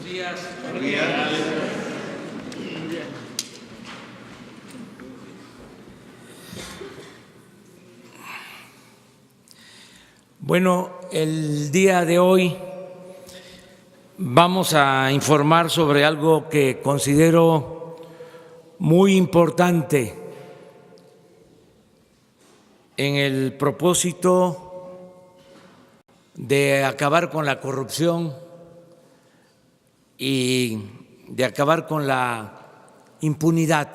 días. Buenos días. Bueno, el día de hoy vamos a informar sobre algo que considero muy importante en el propósito de acabar con la corrupción y de acabar con la impunidad,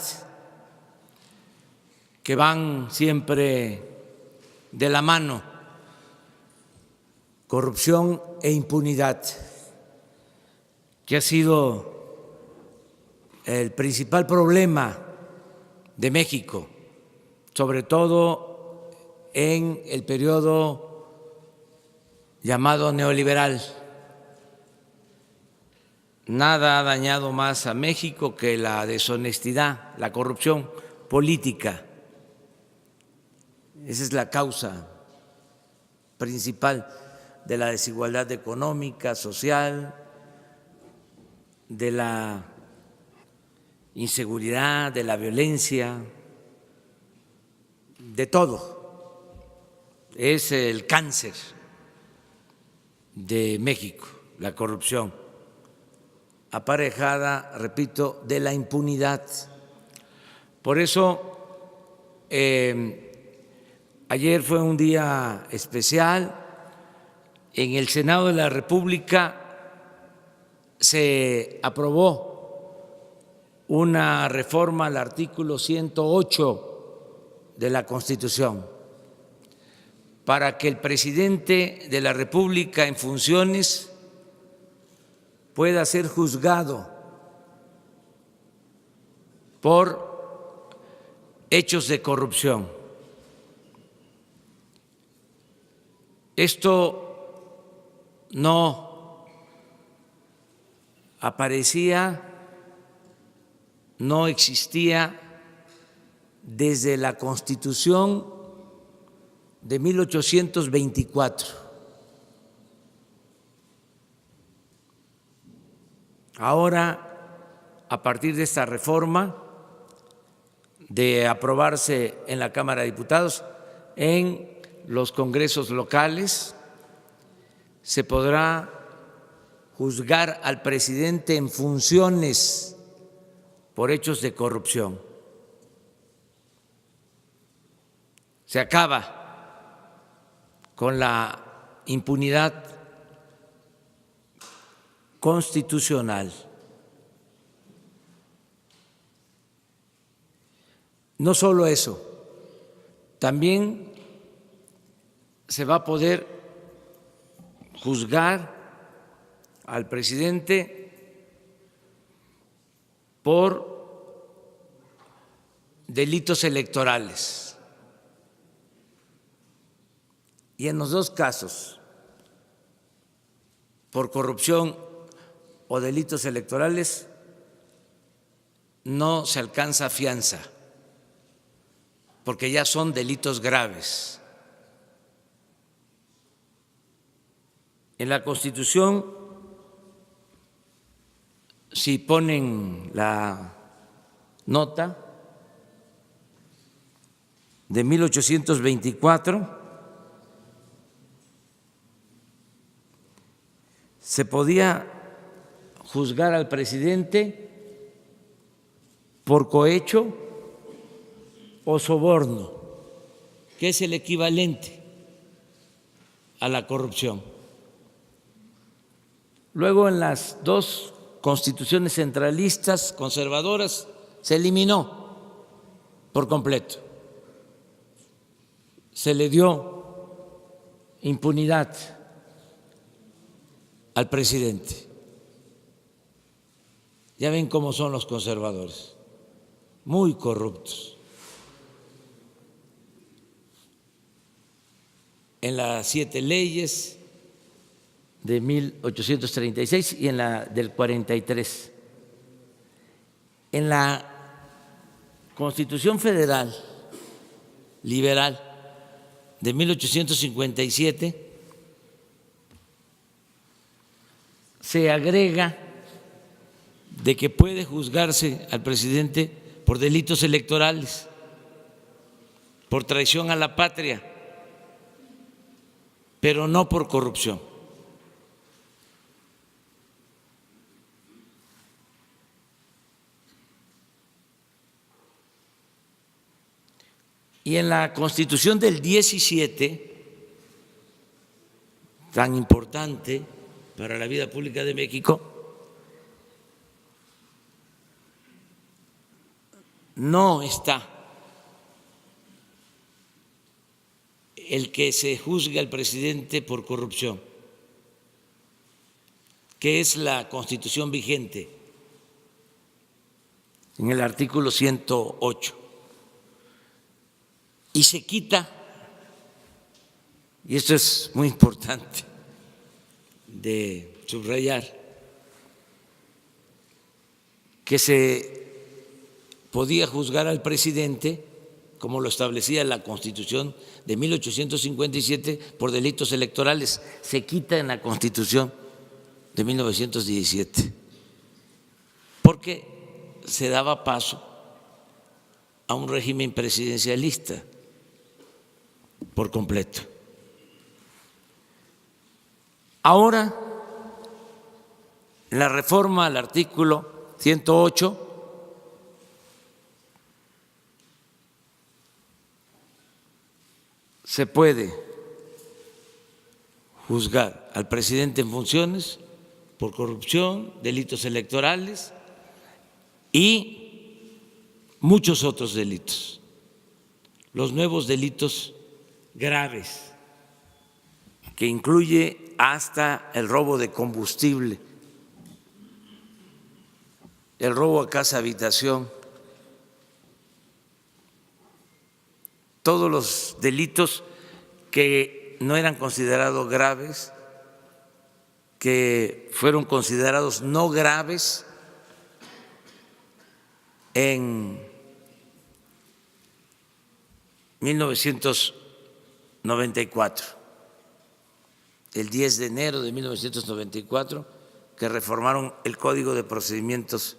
que van siempre de la mano, corrupción e impunidad, que ha sido el principal problema de México, sobre todo en el periodo llamado neoliberal. Nada ha dañado más a México que la deshonestidad, la corrupción política. Esa es la causa principal de la desigualdad económica, social, de la inseguridad, de la violencia, de todo. Es el cáncer de México, la corrupción, aparejada, repito, de la impunidad. Por eso, ayer fue un día especial. En el Senado de la República se aprobó una reforma al artículo 108 de la Constitución para que el presidente de la República en funciones pueda ser juzgado por hechos de corrupción. Esto no aparecía, no existía desde la Constitución de 1824. Ahora, a partir de esta reforma, de aprobarse en la Cámara de Diputados, en los congresos locales, se podrá juzgar al presidente en funciones por hechos de corrupción. Se acaba con la impunidad constitucional. No solo eso, también se va a poder juzgar al presidente por delitos electorales. Y en los dos casos, por corrupción o delitos electorales, no se alcanza fianza, porque ya son delitos graves. En la Constitución, si ponen la nota de 1824, se podía juzgar al presidente por cohecho o soborno, que es el equivalente a la corrupción. Luego, en las dos constituciones centralistas conservadoras, se eliminó por completo. Se le dio impunidad al presidente. Ya ven cómo son los conservadores, muy corruptos. En las 7 leyes de 1836 y en la del 43. En la Constitución Federal Liberal de 1857 se agrega de que puede juzgarse al presidente por delitos electorales, por traición a la patria, pero no por corrupción. Y en la Constitución del 17, tan importante para la vida pública de México, no está el que se juzgue al presidente por corrupción, que es la Constitución vigente en el artículo 108. Y se quita, y esto es muy importante de subrayar, que se podía juzgar al presidente, como lo establecía la Constitución de 1857, por delitos electorales. Se quita en la Constitución de 1917, porque se daba paso a un régimen presidencialista por completo. Ahora, en la reforma al artículo 108, se puede juzgar al presidente en funciones por corrupción, delitos electorales y muchos otros delitos, los nuevos delitos graves, que incluye hasta el robo de combustible, el robo a casa habitación, todos los delitos que no eran considerados graves, que fueron considerados no graves en 1994, el 10 de enero de 1994, que reformaron el Código de Procedimientos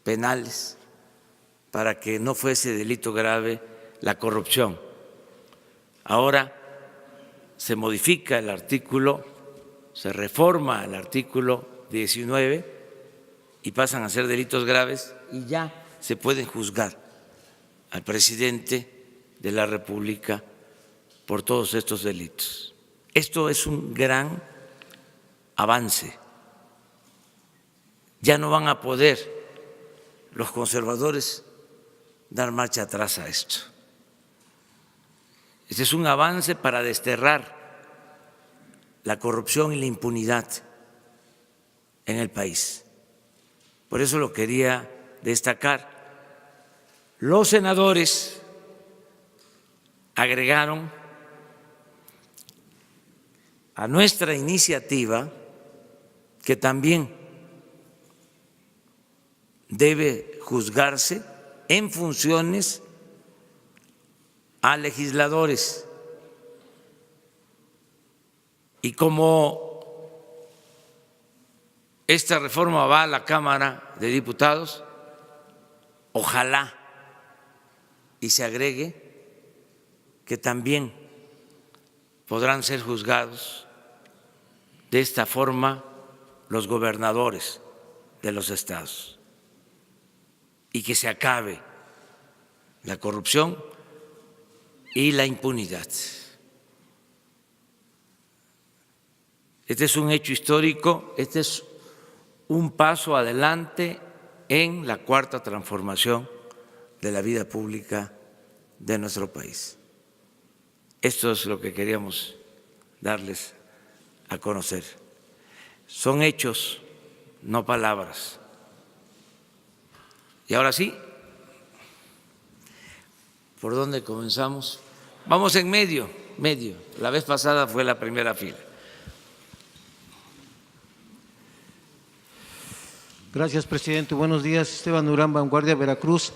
Penales para que no fuese delito grave la corrupción. Ahora se modifica el artículo, se reforma el artículo 19 y pasan a ser delitos graves y ya se pueden juzgar al presidente de la República por todos estos delitos. Esto es un gran avance. Ya no van a poder los conservadores dar marcha atrás a esto. Este es un avance para desterrar la corrupción y la impunidad en el país. Por eso lo quería destacar. Los senadores agregaron a nuestra iniciativa que también debe juzgarse en funciones a legisladores. Y como esta reforma va a la Cámara de Diputados, ojalá y se agregue que también podrán ser juzgados de esta forma los gobernadores de los estados y que se acabe la corrupción y la impunidad. Este es un hecho histórico, este es un paso adelante en la cuarta transformación de la vida pública de nuestro país. Esto es lo que queríamos darles a conocer. Son hechos, no palabras. Y ahora sí, ¿por dónde comenzamos? Vamos en medio. La vez pasada fue la primera fila. Gracias, presidente. Buenos días. Esteban Durán, Vanguardia, Veracruz.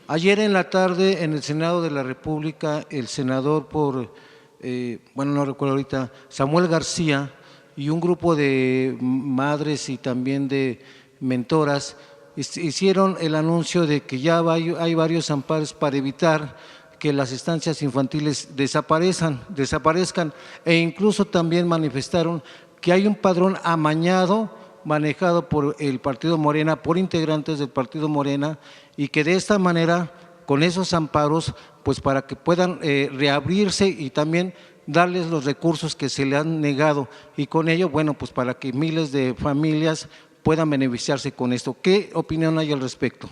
Ayer en la tarde, en el Senado de la República, el senador no recuerdo ahorita, Samuel García y un grupo de madres y también de mentoras hicieron el anuncio de que ya hay varios amparos para evitar que las estancias infantiles desaparezcan, e incluso también manifestaron que hay un padrón amañado manejado por el Partido Morena, por integrantes del Partido Morena, y que de esta manera, con esos amparos, pues para que puedan reabrirse y también darles los recursos que se le han negado, y con ello, bueno, pues para que miles de familias puedan beneficiarse con esto. ¿Qué opinión hay al respecto?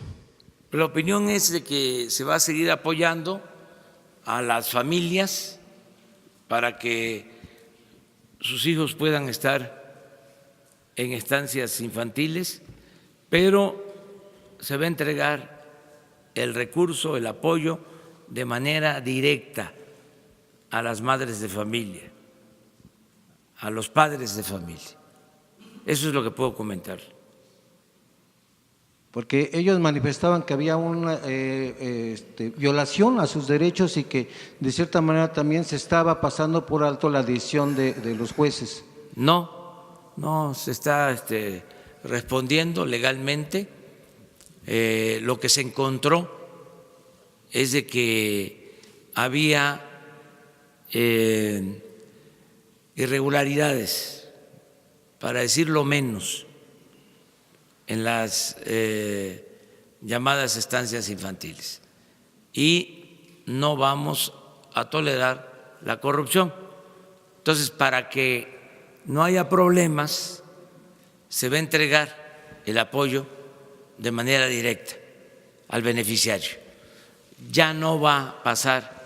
La opinión es de que se va a seguir apoyando a las familias para que sus hijos puedan estar en estancias infantiles, pero se va a entregar el recurso, el apoyo de manera directa a las madres de familia, a los padres de familia. Eso es lo que puedo comentar. Porque ellos manifestaban que había una violación a sus derechos y que de cierta manera también se estaba pasando por alto la decisión de los jueces. No se está respondiendo legalmente. Lo que se encontró es de que había irregularidades, para decirlo menos, en las llamadas estancias infantiles, y no vamos a tolerar la corrupción. Entonces, para que no haya problemas, se va a entregar el apoyo de manera directa al beneficiario. Ya no va a pasar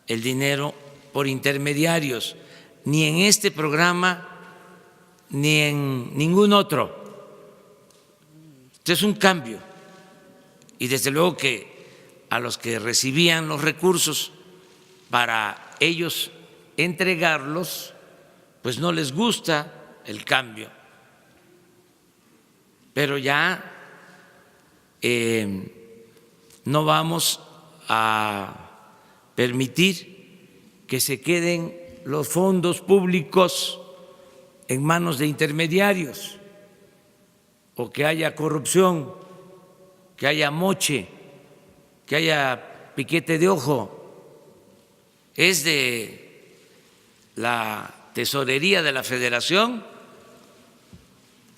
el dinero por intermediarios, ni en este programa, ni en ningún otro. Este es un cambio, y desde luego que a los que recibían los recursos para ellos entregarlos, pues no les gusta el cambio, pero ya no vamos a permitir que se queden los fondos públicos en manos de intermediarios, o que haya corrupción, que haya moche, que haya piquete de ojo. Es de la Tesorería de la Federación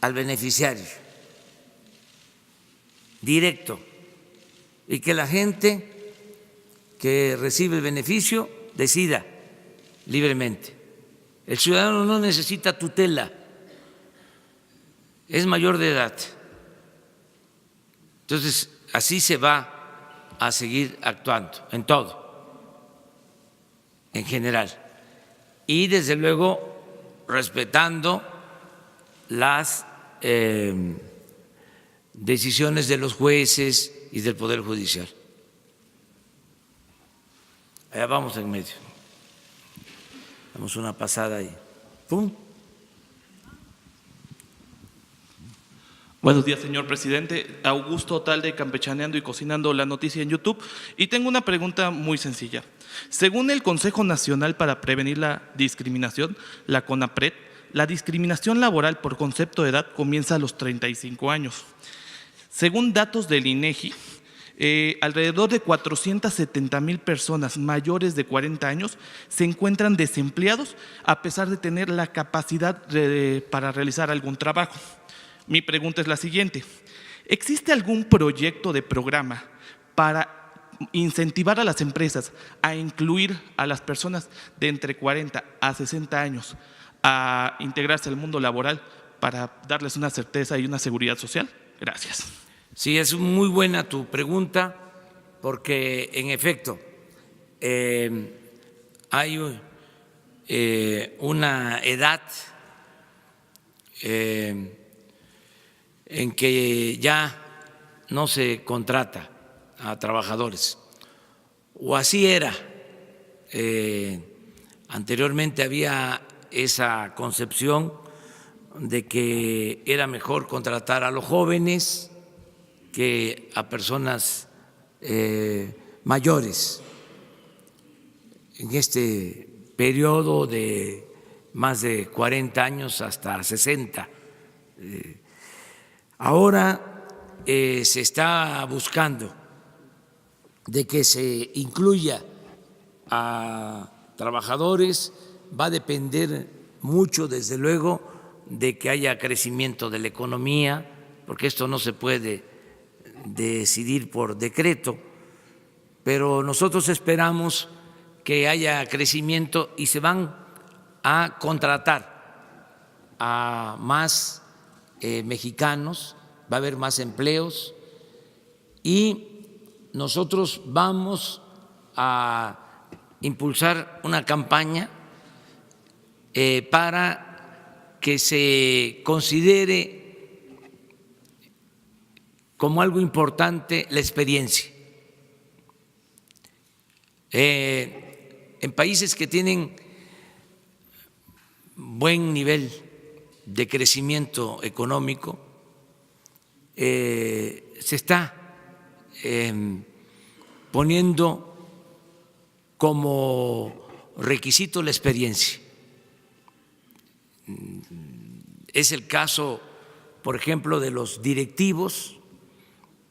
al beneficiario, directo, y que la gente que recibe el beneficio decida libremente. El ciudadano no necesita tutela, es mayor de edad. Entonces, así se va a seguir actuando en todo, en general, y desde luego respetando las decisiones de los jueces y del Poder Judicial. Allá vamos en medio. Damos una pasada ahí. ¡Pum! Buenos días, señor presidente. Augusto Otalde, Campechaneando y Cocinando la Noticia en YouTube. Y tengo una pregunta muy sencilla. Según el Consejo Nacional para Prevenir la Discriminación, la CONAPRED, la discriminación laboral por concepto de edad comienza a los 35 años. Según datos del INEGI, alrededor de 470,000 personas mayores de 40 años se encuentran desempleados a pesar de tener la capacidad para realizar algún trabajo. Mi pregunta es la siguiente: ¿existe algún proyecto de programa para incentivar a las empresas a incluir a las personas de entre 40 a 60 años a integrarse al mundo laboral para darles una certeza y una seguridad social? Gracias. Sí, es muy buena tu pregunta, porque en efecto hay una edad en que ya no se contrata a trabajadores, o así era. Anteriormente había esa concepción de que era mejor contratar a los jóvenes que a personas mayores. En este periodo de más de 40 años hasta 60. Ahora se está buscando de que se incluya a trabajadores, va a depender mucho, desde luego, de que haya crecimiento de la economía, porque esto no se puede decidir por decreto, pero nosotros esperamos que haya crecimiento y se van a contratar a más mexicanos, va a haber más empleos y nosotros vamos a impulsar una campaña para que se considere como algo importante la experiencia. En países que tienen buen nivel de crecimiento económico, se está poniendo como requisito la experiencia. Es el caso, por ejemplo, de los directivos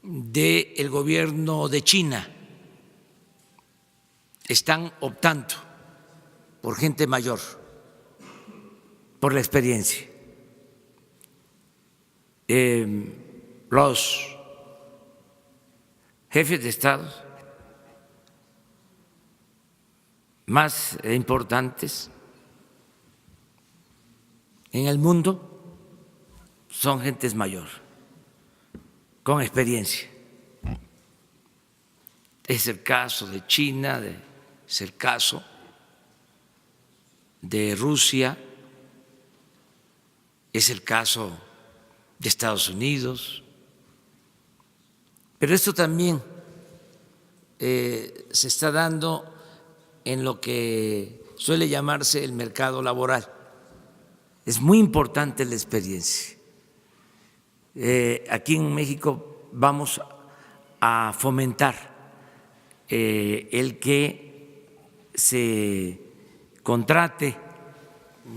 del gobierno de China. Están optando por gente mayor, por la experiencia. Los jefes de Estado más importantes en el mundo son gentes mayor, con experiencia. Es el caso de China, es el caso de Rusia, es el caso de Estados Unidos, pero esto también se está dando en lo que suele llamarse el mercado laboral. Es muy importante la experiencia. Aquí en México vamos a fomentar el que se contrate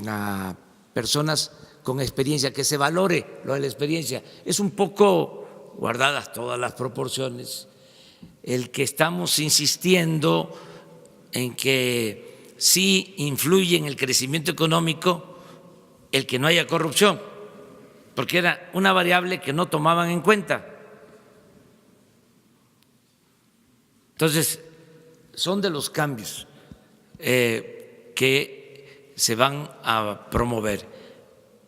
a personas con experiencia, que se valore lo de la experiencia. Es un poco, guardadas todas las proporciones, el que estamos insistiendo en que sí influye en el crecimiento económico el que no haya corrupción, porque era una variable que no tomaban en cuenta. Entonces, son de los cambios que se van a promover.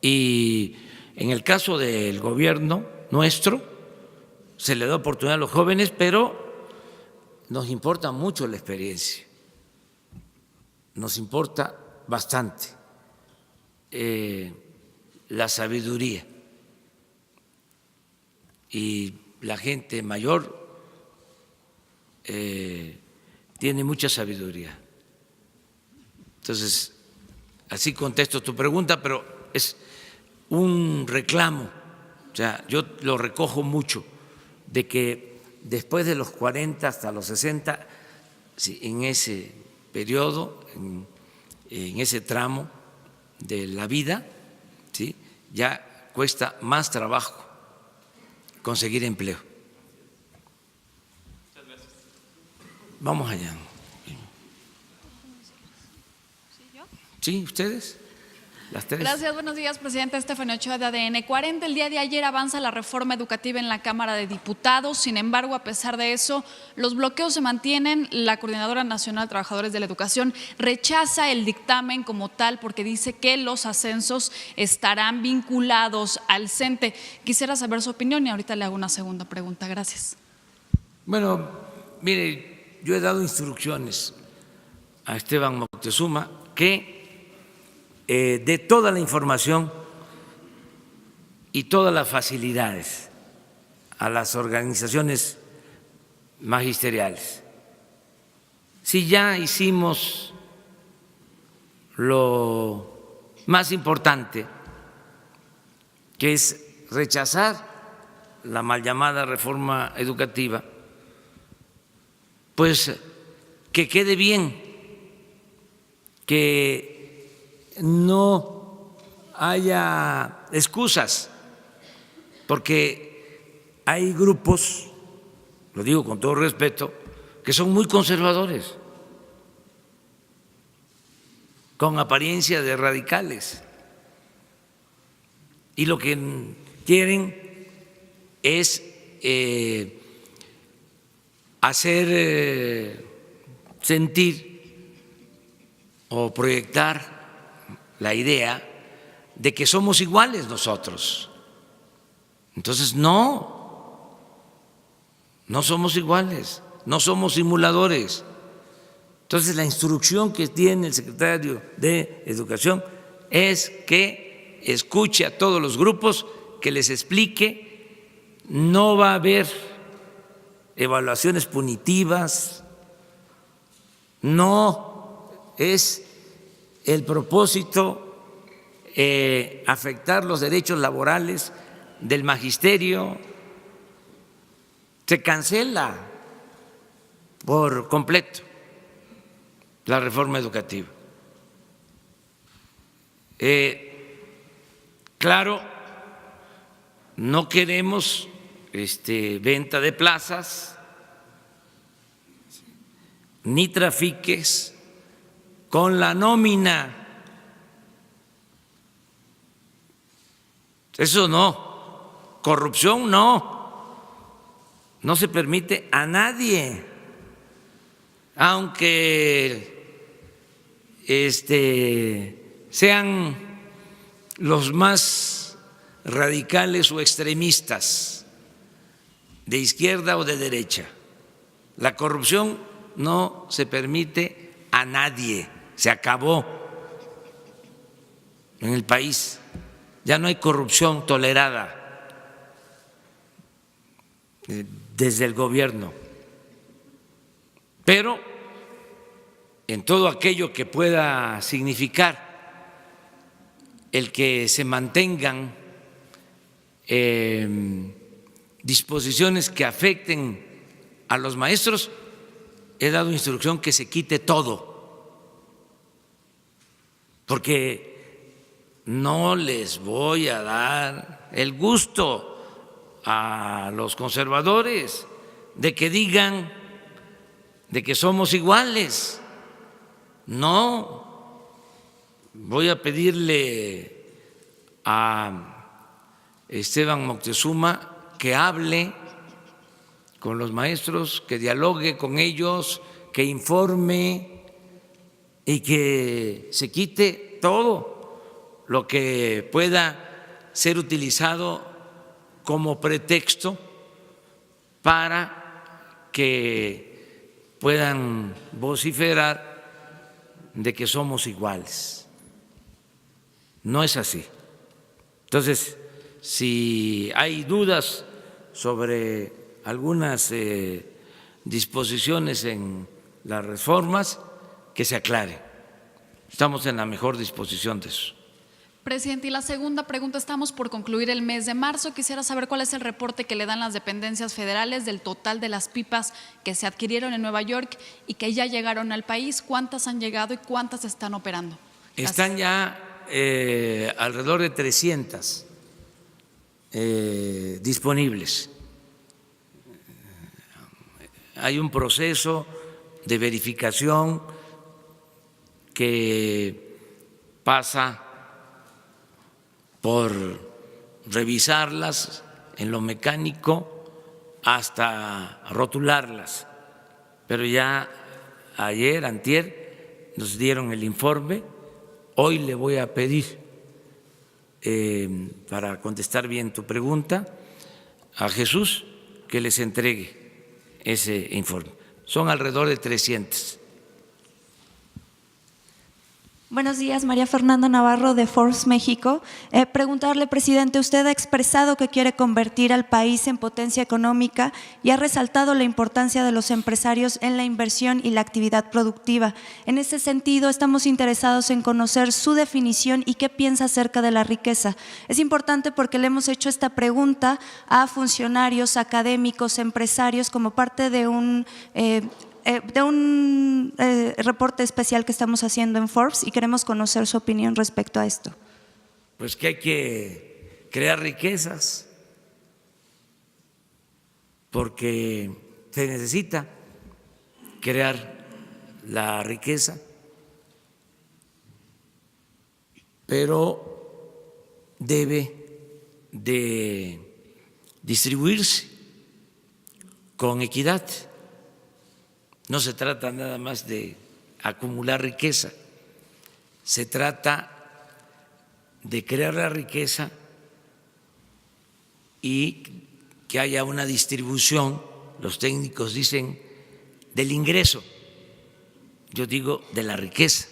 Y en el caso del gobierno nuestro, se le da oportunidad a los jóvenes, pero nos importa mucho la experiencia, nos importa bastante la sabiduría. Y la gente mayor tiene mucha sabiduría. Entonces, así contesto tu pregunta, pero es un reclamo, o sea, yo lo recojo mucho, de que después de los 40 hasta los 60, en ese periodo, en ese tramo de la vida, ¿sí?, ya cuesta más trabajo conseguir empleo. Vamos allá. ¿Sí? ¿Ustedes? Las tres. Gracias, buenos días, presidente. Estefanía Ochoa, de ADN 40. El día de ayer avanza la reforma educativa en la Cámara de Diputados. Sin embargo, a pesar de eso, los bloqueos se mantienen. La Coordinadora Nacional de Trabajadores de la Educación rechaza el dictamen como tal porque dice que los ascensos estarán vinculados al CENTE. Quisiera saber su opinión y ahorita le hago una segunda pregunta. Gracias. Bueno, mire, yo he dado instrucciones a Esteban Moctezuma que de toda la información y todas las facilidades a las organizaciones magisteriales. Si ya hicimos lo más importante, que es rechazar la mal llamada reforma educativa, pues que quede bien, que no haya excusas, porque hay grupos, lo digo con todo respeto, que son muy conservadores, con apariencia de radicales, y lo que quieren es hacer sentir o proyectar la idea de que somos iguales nosotros. Entonces, no somos iguales, no somos simuladores. Entonces, la instrucción que tiene el secretario de Educación es que escuche a todos los grupos, que les explique, no va a haber evaluaciones punitivas, no es el propósito afectar los derechos laborales del magisterio, se cancela por completo la reforma educativa. Claro, no queremos venta de plazas ni trafiques con la nómina. Eso no, corrupción no se permite a nadie, aunque sean los más radicales o extremistas, de izquierda o de derecha. La corrupción no se permite a nadie, se acabó en el país. Ya no hay corrupción tolerada desde el gobierno, pero en todo aquello que pueda significar el que se mantengan disposiciones que afecten a los maestros, he dado instrucción que se quite todo, porque no les voy a dar el gusto a los conservadores de que digan de que somos iguales. No, voy a pedirle a Esteban Moctezuma que hable con los maestros, que dialogue con ellos, que informe y que se quite todo lo que pueda ser utilizado como pretexto para que puedan vociferar de que somos iguales. No es así. Entonces, si hay dudas sobre algunas disposiciones en las reformas, que se aclare. Estamos en la mejor disposición de eso. Presidente, y la segunda pregunta, estamos por concluir el mes de marzo. Quisiera saber cuál es el reporte que le dan las dependencias federales del total de las pipas que se adquirieron en Nueva York y que ya llegaron al país. ¿Cuántas han llegado y cuántas están operando? Están ya alrededor de 300 disponibles. Hay un proceso de verificación que pasa por revisarlas en lo mecánico hasta rotularlas. Pero ya ayer, antier, nos dieron el informe. Hoy le voy a pedir, para contestar bien tu pregunta, a Jesús que les entregue ese informe. Son alrededor de 300. Buenos días, María Fernanda Navarro de Forbes México. Preguntarle, presidente, usted ha expresado que quiere convertir al país en potencia económica y ha resaltado la importancia de los empresarios en la inversión y la actividad productiva. En ese sentido, estamos interesados en conocer su definición y qué piensa acerca de la riqueza. Es importante porque le hemos hecho esta pregunta a funcionarios, académicos, empresarios, como parte de un reporte especial que estamos haciendo en Forbes y queremos conocer su opinión respecto a esto. Pues que hay que crear riquezas porque se necesita crear la riqueza, pero debe de distribuirse con equidad. No se trata nada más de acumular riqueza, se trata de crear la riqueza y que haya una distribución, los técnicos dicen, del ingreso, yo digo de la riqueza,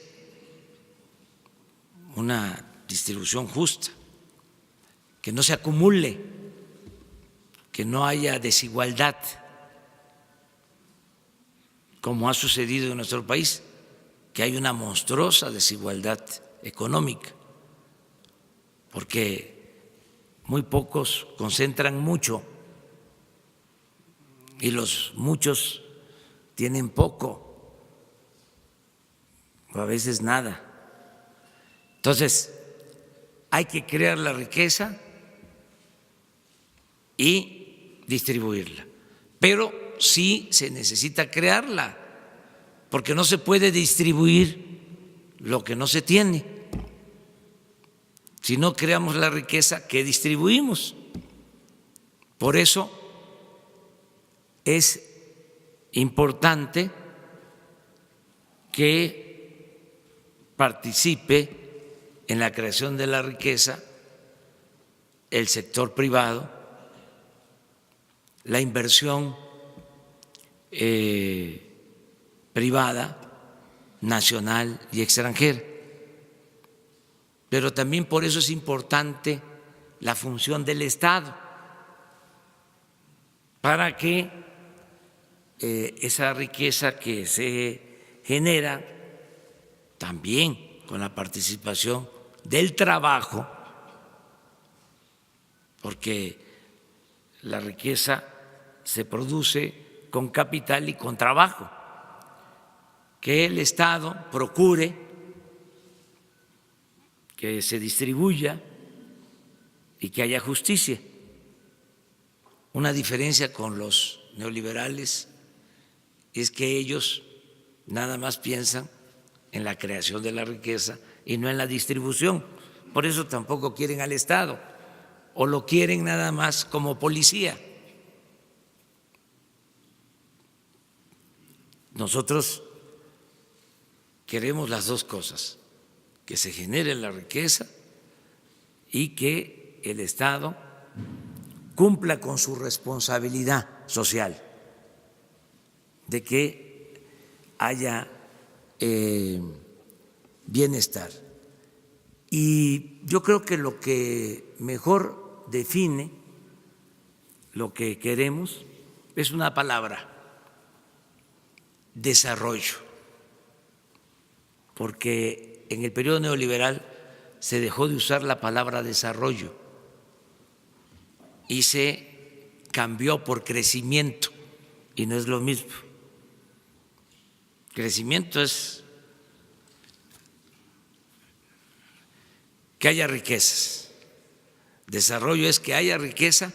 una distribución justa, que no se acumule, que no haya desigualdad, como ha sucedido en nuestro país, que hay una monstruosa desigualdad económica, porque muy pocos concentran mucho y los muchos tienen poco, o a veces nada. Entonces, hay que crear la riqueza y distribuirla, pero sí se necesita crearla, porque no se puede distribuir lo que no se tiene. Si no creamos la riqueza, ¿qué distribuimos? Por eso es importante que participe en la creación de la riqueza el sector privado, la inversión privada, nacional y extranjera. Pero también por eso es importante la función del Estado, para que esa riqueza que se genera, también con la participación del trabajo, porque la riqueza se produce con capital y con trabajo, que el Estado procure que se distribuya y que haya justicia. Una diferencia con los neoliberales es que ellos nada más piensan en la creación de la riqueza y no en la distribución. Por eso tampoco quieren al Estado, o lo quieren nada más como policía. Nosotros queremos las dos cosas, que se genere la riqueza y que el Estado cumpla con su responsabilidad social de que haya bienestar. Y yo creo que lo que mejor define lo que queremos es una palabra: desarrollo, porque en el periodo neoliberal se dejó de usar la palabra desarrollo y se cambió por crecimiento, y no es lo mismo. Crecimiento es que haya riquezas, desarrollo es que haya riqueza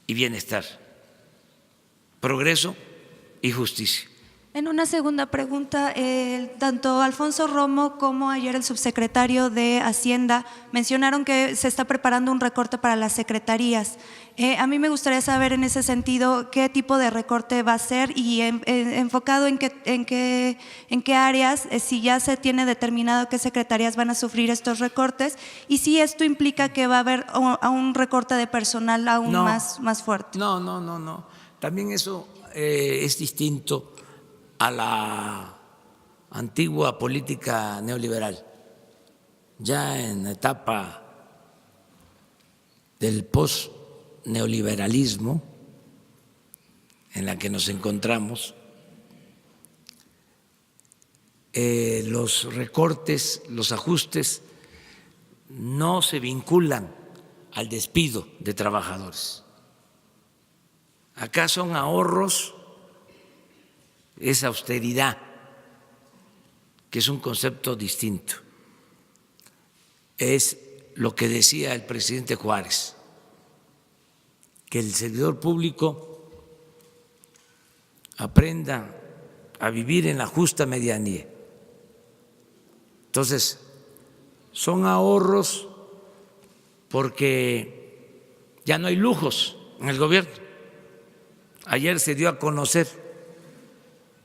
y bienestar, progreso y justicia. En una segunda pregunta, tanto Alfonso Romo como ayer el subsecretario de Hacienda mencionaron que se está preparando un recorte para las secretarías. A mí me gustaría saber en ese sentido qué tipo de recorte va a ser y enfocado en qué áreas, si ya se tiene determinado qué secretarías van a sufrir estos recortes y si esto implica que va a haber un recorte de personal aún más fuerte. No. También eso es distinto a la antigua política neoliberal. Ya en la etapa del post-neoliberalismo en la que nos encontramos, los recortes, los ajustes no se vinculan al despido de trabajadores. Acá son ahorros, es austeridad, que es un concepto distinto. Es lo que decía el presidente Juárez: que el servidor público aprenda a vivir en la justa medianía. Entonces, son ahorros porque ya no hay lujos en el gobierno. Ayer se dio a conocer,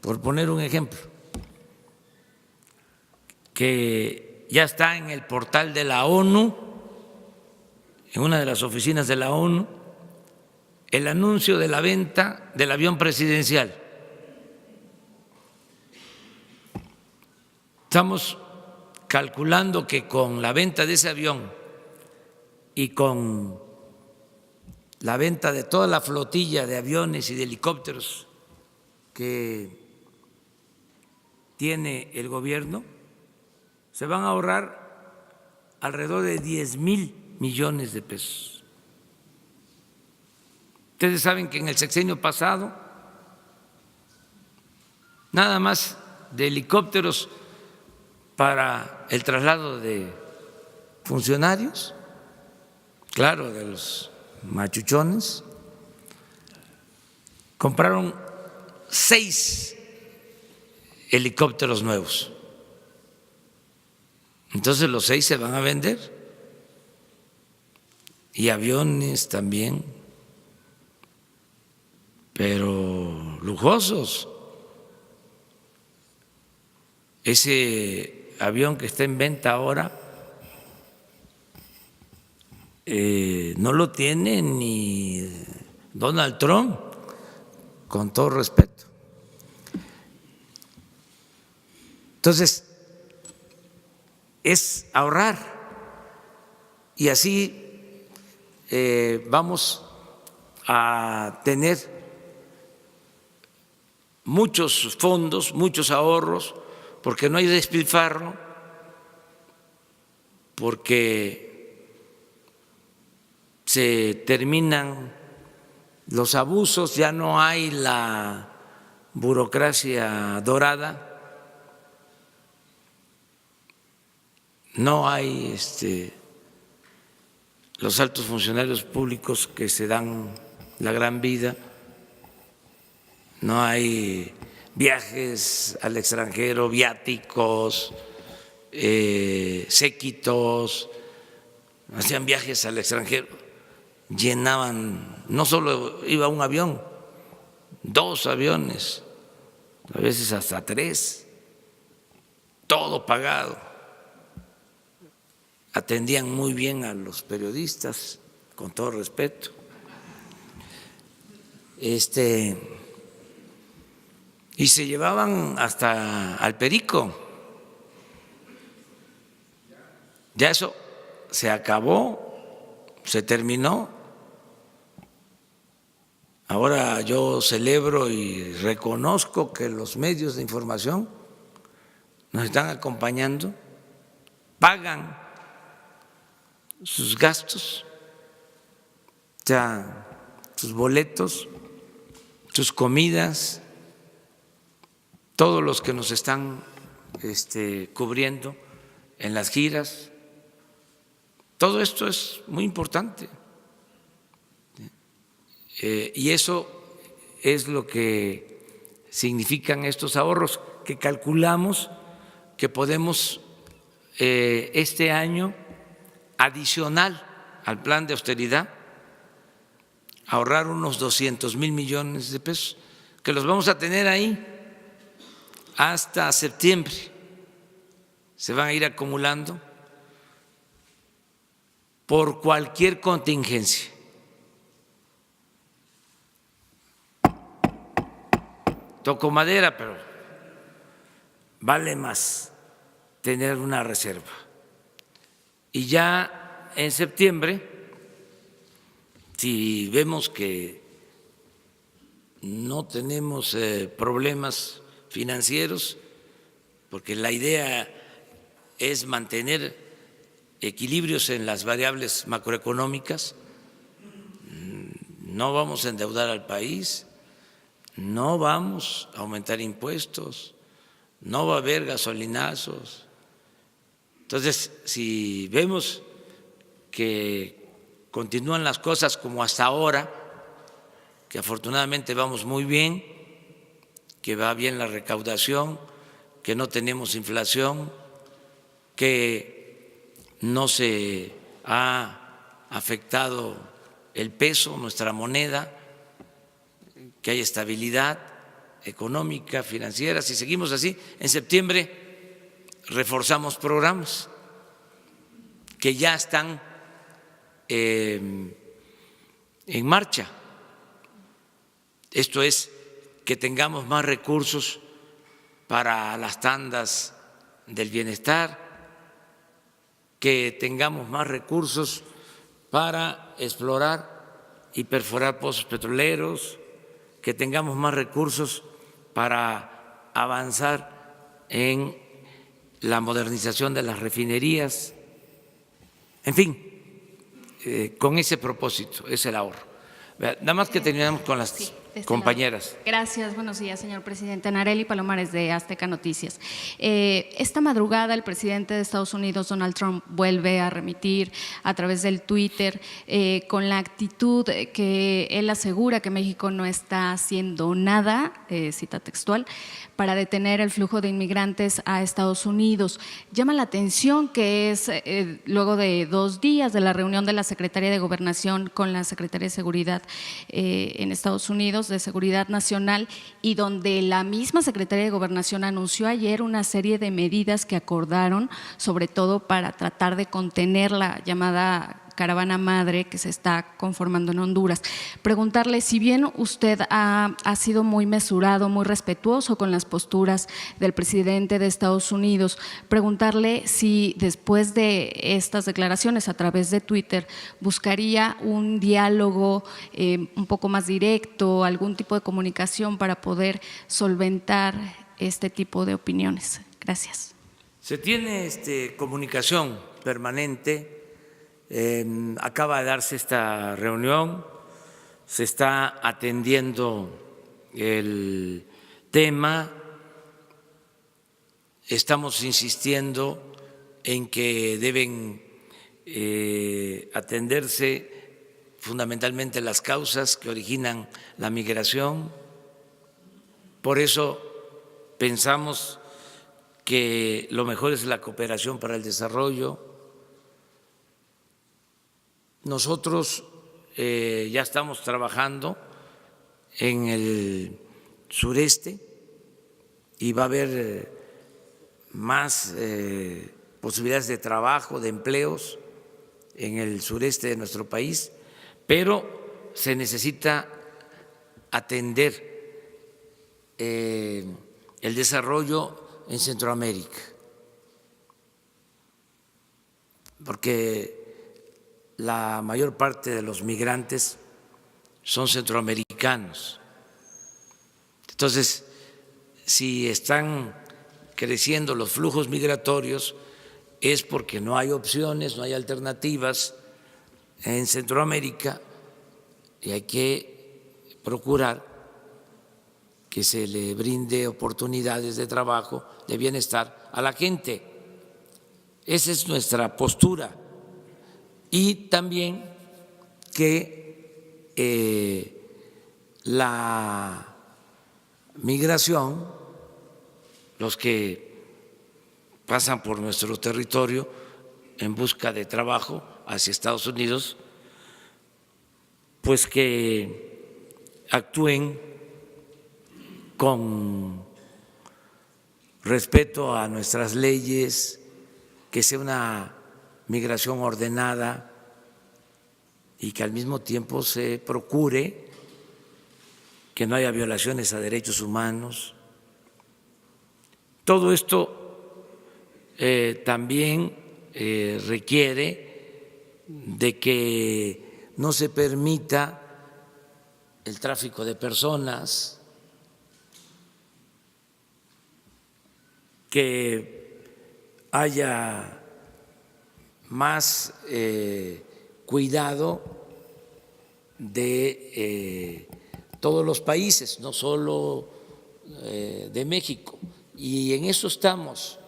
por poner un ejemplo, que ya está en el portal de la ONU, en una de las oficinas de la ONU, el anuncio de la venta del avión presidencial. Estamos calculando que con la venta de ese avión y con la venta de toda la flotilla de aviones y de helicópteros que tiene el gobierno, se van a ahorrar alrededor de 10,000 millones de pesos. Ustedes saben que en el sexenio pasado, nada más de helicópteros para el traslado de funcionarios, claro, de los machuchones, compraron 6 helicópteros nuevos. Entonces los 6 se van a vender, y aviones también, pero lujosos. Ese avión que está en venta ahora no lo tiene ni Donald Trump, con todo respeto. Entonces, es ahorrar, y así vamos a tener muchos fondos, muchos ahorros, porque no hay despilfarro, porque se terminan los abusos, ya no hay la burocracia dorada, no hay los altos funcionarios públicos que se dan la gran vida, no hay viajes al extranjero, viáticos, séquitos, hacían viajes al extranjero, llenaban, no solo iba un avión, 2 aviones, a veces hasta 3, todo pagado. Atendían muy bien a los periodistas, con todo respeto. Y se llevaban hasta al perico. Ya eso se acabó, se terminó. Ahora yo celebro y reconozco que los medios de información nos están acompañando, pagan sus gastos, o sea, sus boletos, sus comidas, todos los que nos están cubriendo en las giras. Todo esto es muy importante, y eso es lo que significan estos ahorros que calculamos que podemos este año, adicional al plan de austeridad, ahorrar unos 200,000 millones de pesos, que los vamos a tener ahí hasta septiembre. Se van a ir acumulando por cualquier contingencia. Toco madera, pero vale más tener una reserva. Y ya en septiembre, si vemos que no tenemos problemas financieros, porque la idea es mantener equilibrios en las variables macroeconómicas, no vamos a endeudar al país, no vamos a aumentar impuestos, no va a haber gasolinazos. Entonces, si vemos que continúan las cosas como hasta ahora, que afortunadamente vamos muy bien, que va bien la recaudación, que no tenemos inflación, que no se ha afectado el peso, nuestra moneda, que hay estabilidad económica, financiera. Si seguimos así, en septiembre reforzamos programas que ya están en marcha. Esto es, que tengamos más recursos para las tandas del bienestar, que tengamos más recursos para explorar y perforar pozos petroleros, que tengamos más recursos para avanzar en la modernización de las refinerías, en fin, con ese propósito, es el ahorro. Nada más que terminamos con las compañeras. Gracias, buenos días, señor presidente. Nareli Palomares, de Azteca Noticias. Esta madrugada el presidente de Estados Unidos, Donald Trump, vuelve a remitir a través del Twitter con la actitud que él asegura que México no está haciendo nada, cita textual, para detener el flujo de inmigrantes a Estados Unidos. Llama la atención que es luego de 2 días de la reunión de la Secretaría de Gobernación con la Secretaría de Seguridad en Estados Unidos, de Seguridad Nacional, y donde la misma Secretaría de Gobernación anunció ayer una serie de medidas que acordaron, sobre todo para tratar de contener la llamada caravana madre que se está conformando en Honduras. Preguntarle, si bien usted ha sido muy mesurado, muy respetuoso con las posturas del presidente de Estados Unidos, preguntarle si después de estas declaraciones a través de Twitter buscaría un diálogo un poco más directo, algún tipo de comunicación para poder solventar este tipo de opiniones. Gracias. Se tiene comunicación permanente. Acaba de darse esta reunión, se está atendiendo el tema, estamos insistiendo en que deben atenderse fundamentalmente las causas que originan la migración. Por eso pensamos que lo mejor es la cooperación para el desarrollo. Nosotros ya estamos trabajando en el sureste y va a haber más posibilidades de trabajo, de empleos en el sureste de nuestro país, pero se necesita atender el desarrollo en Centroamérica, porque la mayor parte de los migrantes son centroamericanos. Entonces, si están creciendo los flujos migratorios, es porque no hay opciones, no hay alternativas en Centroamérica, y hay que procurar que se le brinde oportunidades de trabajo, de bienestar a la gente. Esa es nuestra postura. Y también que la migración, los que pasan por nuestro territorio en busca de trabajo hacia Estados Unidos, pues que actúen con respeto a nuestras leyes, que sea una migración ordenada y que al mismo tiempo se procure que no haya violaciones a derechos humanos. Todo esto también requiere de que no se permita el tráfico de personas, que haya más cuidado de todos los países, no solo de México, y en eso estamos,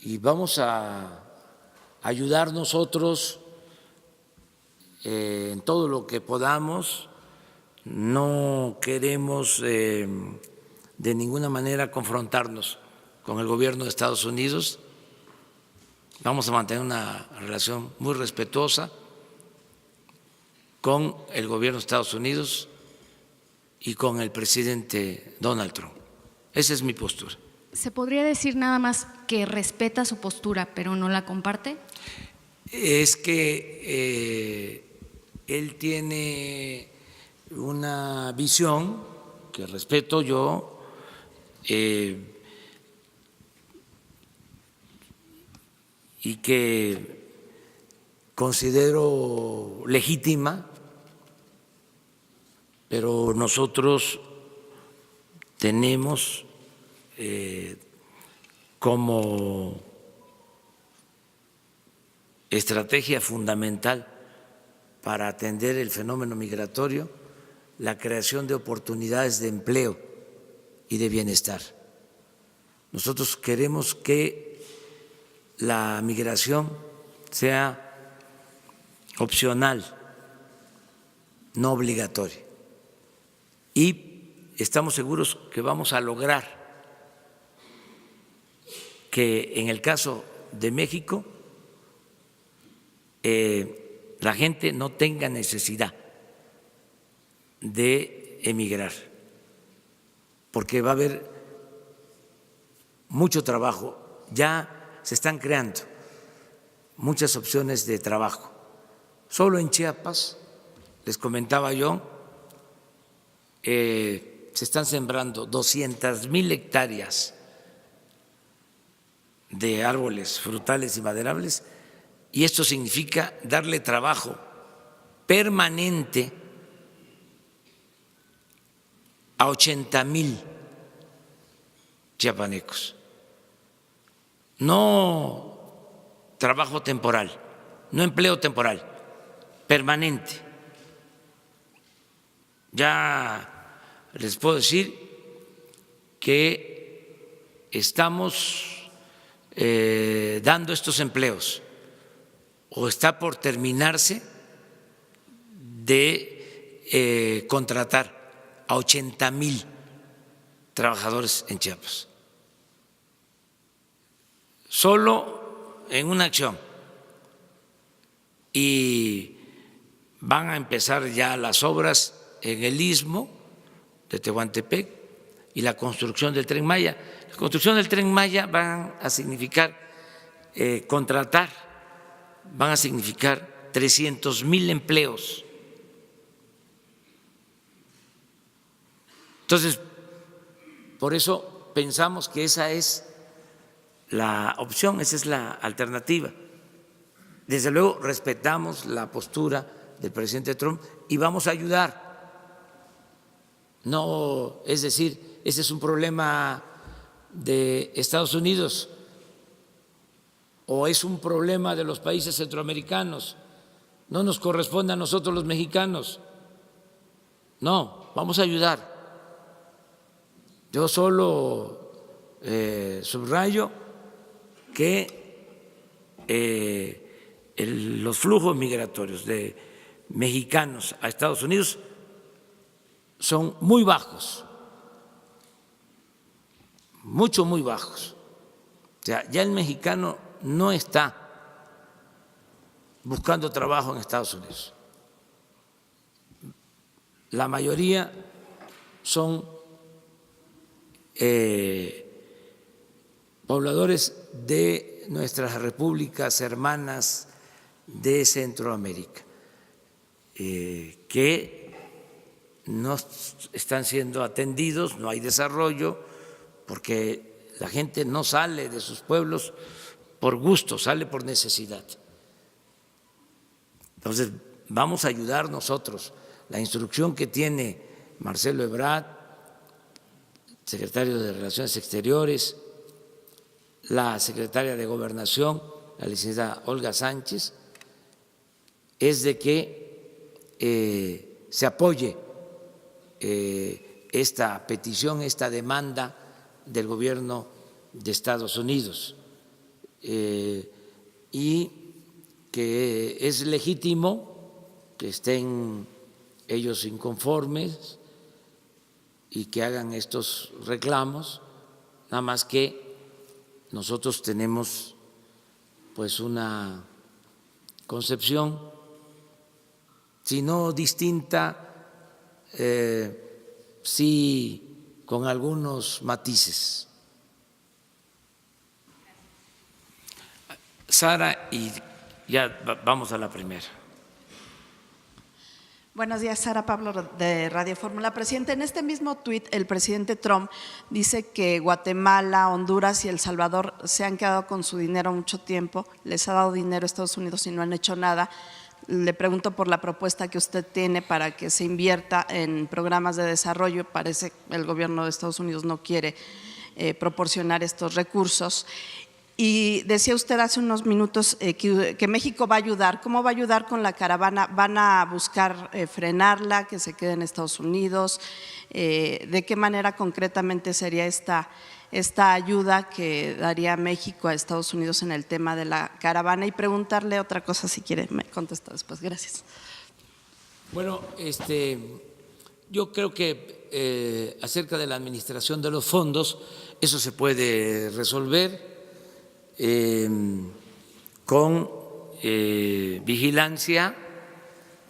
y vamos a ayudar nosotros en todo lo que podamos, no queremos de ninguna manera confrontarnos con el gobierno de Estados Unidos. Vamos a mantener una relación muy respetuosa con el gobierno de Estados Unidos y con el presidente Donald Trump. Esa es mi postura. ¿Se podría decir nada más que respeta su postura, pero no la comparte? Es que él tiene una visión que respeto yo, y que considero legítima, pero nosotros tenemos como estrategia fundamental para atender el fenómeno migratorio la creación de oportunidades de empleo y de bienestar. Nosotros queremos que la migración sea opcional, no obligatoria. Y estamos seguros que vamos a lograr que en el caso de México la gente no tenga necesidad de emigrar, porque va a haber mucho trabajo. Ya se están creando muchas opciones de trabajo. Solo en Chiapas, les comentaba yo, se están sembrando 200,000 hectáreas de árboles frutales y maderables, y esto significa darle trabajo permanente a 80,000 chiapanecos. No trabajo temporal, no empleo temporal, permanente. Ya les puedo decir que estamos dando estos empleos, o está por terminarse de contratar a 80,000 trabajadores en Chiapas. Solo en una acción. Y van a empezar ya las obras en el Istmo de Tehuantepec y la construcción del Tren Maya. La construcción del Tren Maya van a significar van a significar 300,000 empleos. Entonces, por eso pensamos que esa es la opción, esa es la alternativa. Desde luego respetamos la postura del presidente Trump y vamos a ayudar. No, es decir, ese es un problema de Estados Unidos o es un problema de los países centroamericanos. No nos corresponde a nosotros los mexicanos. No, vamos a ayudar. Yo solo subrayo que los flujos migratorios de mexicanos a Estados Unidos son muy bajos, muy bajos. O sea, ya el mexicano no está buscando trabajo en Estados Unidos. La mayoría son pobladores de nuestras repúblicas hermanas de Centroamérica, que no están siendo atendidos, no hay desarrollo, porque la gente no sale de sus pueblos por gusto, sale por necesidad. Entonces, vamos a ayudar nosotros. La instrucción que tiene Marcelo Ebrard, secretario de Relaciones Exteriores, la secretaria de Gobernación, la licenciada Olga Sánchez, es de que se apoye esta petición, esta demanda del gobierno de Estados Unidos, y que es legítimo que estén ellos inconformes y que hagan estos reclamos, nada más que nosotros tenemos pues una concepción, si no distinta, sí con algunos matices. Sara, y ya vamos a la primera. Buenos días, Sara Pablo de Radio Fórmula. Presidente, en este mismo tuit el presidente Trump dice que Guatemala, Honduras y El Salvador se han quedado con su dinero mucho tiempo, les ha dado dinero a Estados Unidos y no han hecho nada. Le pregunto por la propuesta que usted tiene para que se invierta en programas de desarrollo. Parece que el gobierno de Estados Unidos no quiere proporcionar estos recursos. Y decía usted hace unos minutos que México va a ayudar. ¿Cómo va a ayudar con la caravana? ¿Van a buscar frenarla, que se quede en Estados Unidos? ¿De qué manera concretamente sería esta ayuda que daría México a Estados Unidos en el tema de la caravana? Y preguntarle otra cosa, si quiere, me contesta después. Gracias. Bueno, yo creo que acerca de la administración de los fondos, eso se puede resolver con vigilancia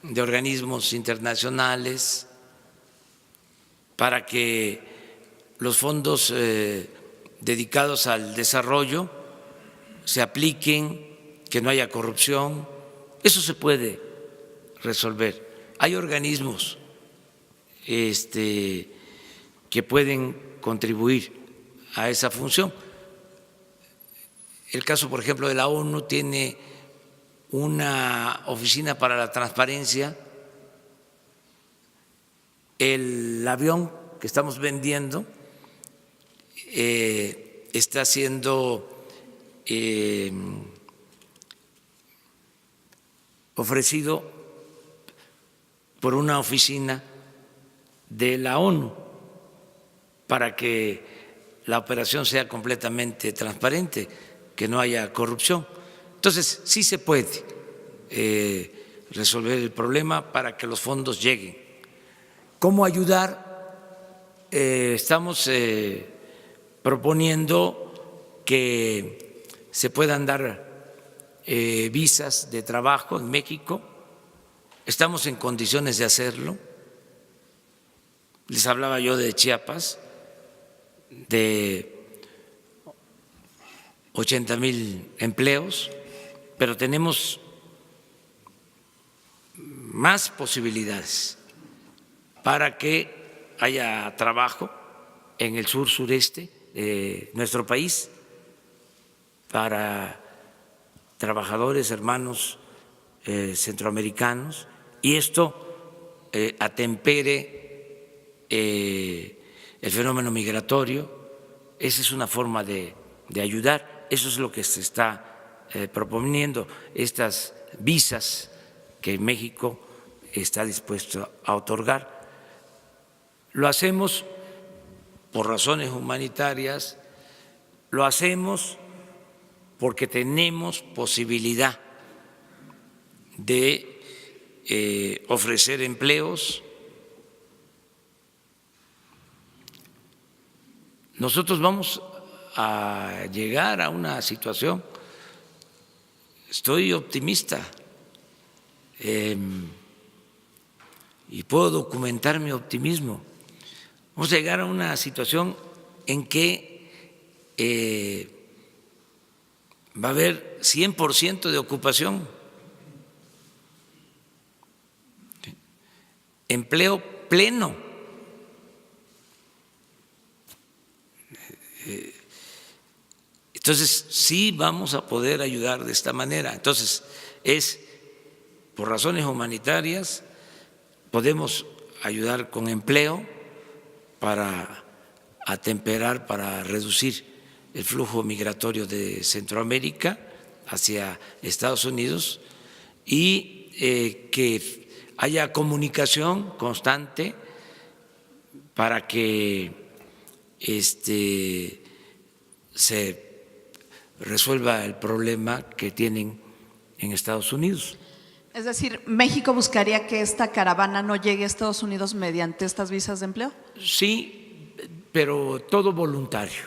de organismos internacionales para que los fondos dedicados al desarrollo se apliquen, que no haya corrupción. Eso se puede resolver. Hay organismos que pueden contribuir a esa función. El caso, por ejemplo, de la ONU tiene una oficina para la transparencia. El avión que estamos vendiendo está siendo ofrecido por una oficina de la ONU para que la operación sea completamente transparente, que no haya corrupción. Entonces, sí se puede resolver el problema para que los fondos lleguen. ¿Cómo ayudar? Estamos proponiendo que se puedan dar visas de trabajo en México. Estamos en condiciones de hacerlo. Les hablaba yo de Chiapas, de 80,000 empleos, pero tenemos más posibilidades para que haya trabajo en el sur sureste de nuestro país para trabajadores, hermanos centroamericanos, y esto atempere el fenómeno migratorio. Esa es una forma de ayudar. Eso es lo que se está proponiendo, estas visas que México está dispuesto a otorgar. Lo hacemos por razones humanitarias, lo hacemos porque tenemos posibilidad de ofrecer empleos. Nosotros vamos a llegar a una situación, estoy optimista y puedo documentar mi optimismo. Vamos a llegar a una situación en que va a haber 100% de ocupación, empleo pleno. Entonces, sí vamos a poder ayudar de esta manera. Entonces, es por razones humanitarias, podemos ayudar con empleo para atemperar, para reducir el flujo migratorio de Centroamérica hacia Estados Unidos, y que haya comunicación constante para que se resuelva el problema que tienen en Estados Unidos. Es decir, ¿México buscaría que esta caravana no llegue a Estados Unidos mediante estas visas de empleo? Sí, pero todo voluntario,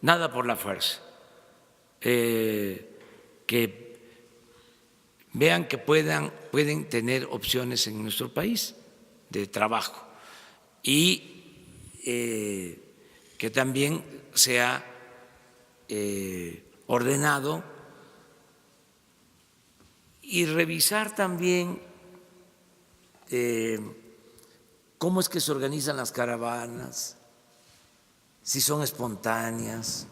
nada por la fuerza. Que vean que pueden tener opciones en nuestro país de trabajo y que también sea ordenado y revisar también cómo es que se organizan las caravanas, si son espontáneas,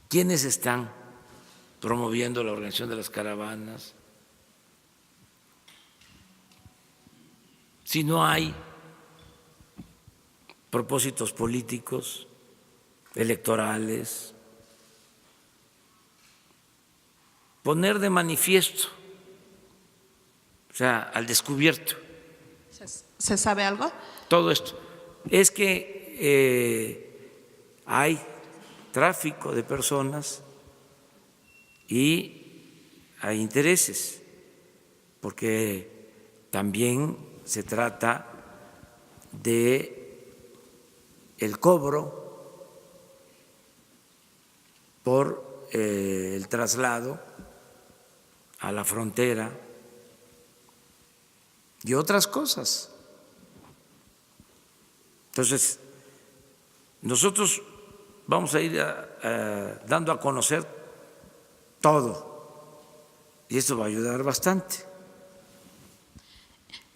quiénes están promoviendo la organización de las caravanas, si no hay propósitos políticos, electorales, poner de manifiesto, o sea, al descubierto. ¿Se sabe algo? Todo esto. Es que hay tráfico de personas y hay intereses, porque también se trata de el cobro por el traslado a la frontera y otras cosas. Entonces, nosotros vamos a ir dando a conocer todo y esto va a ayudar bastante.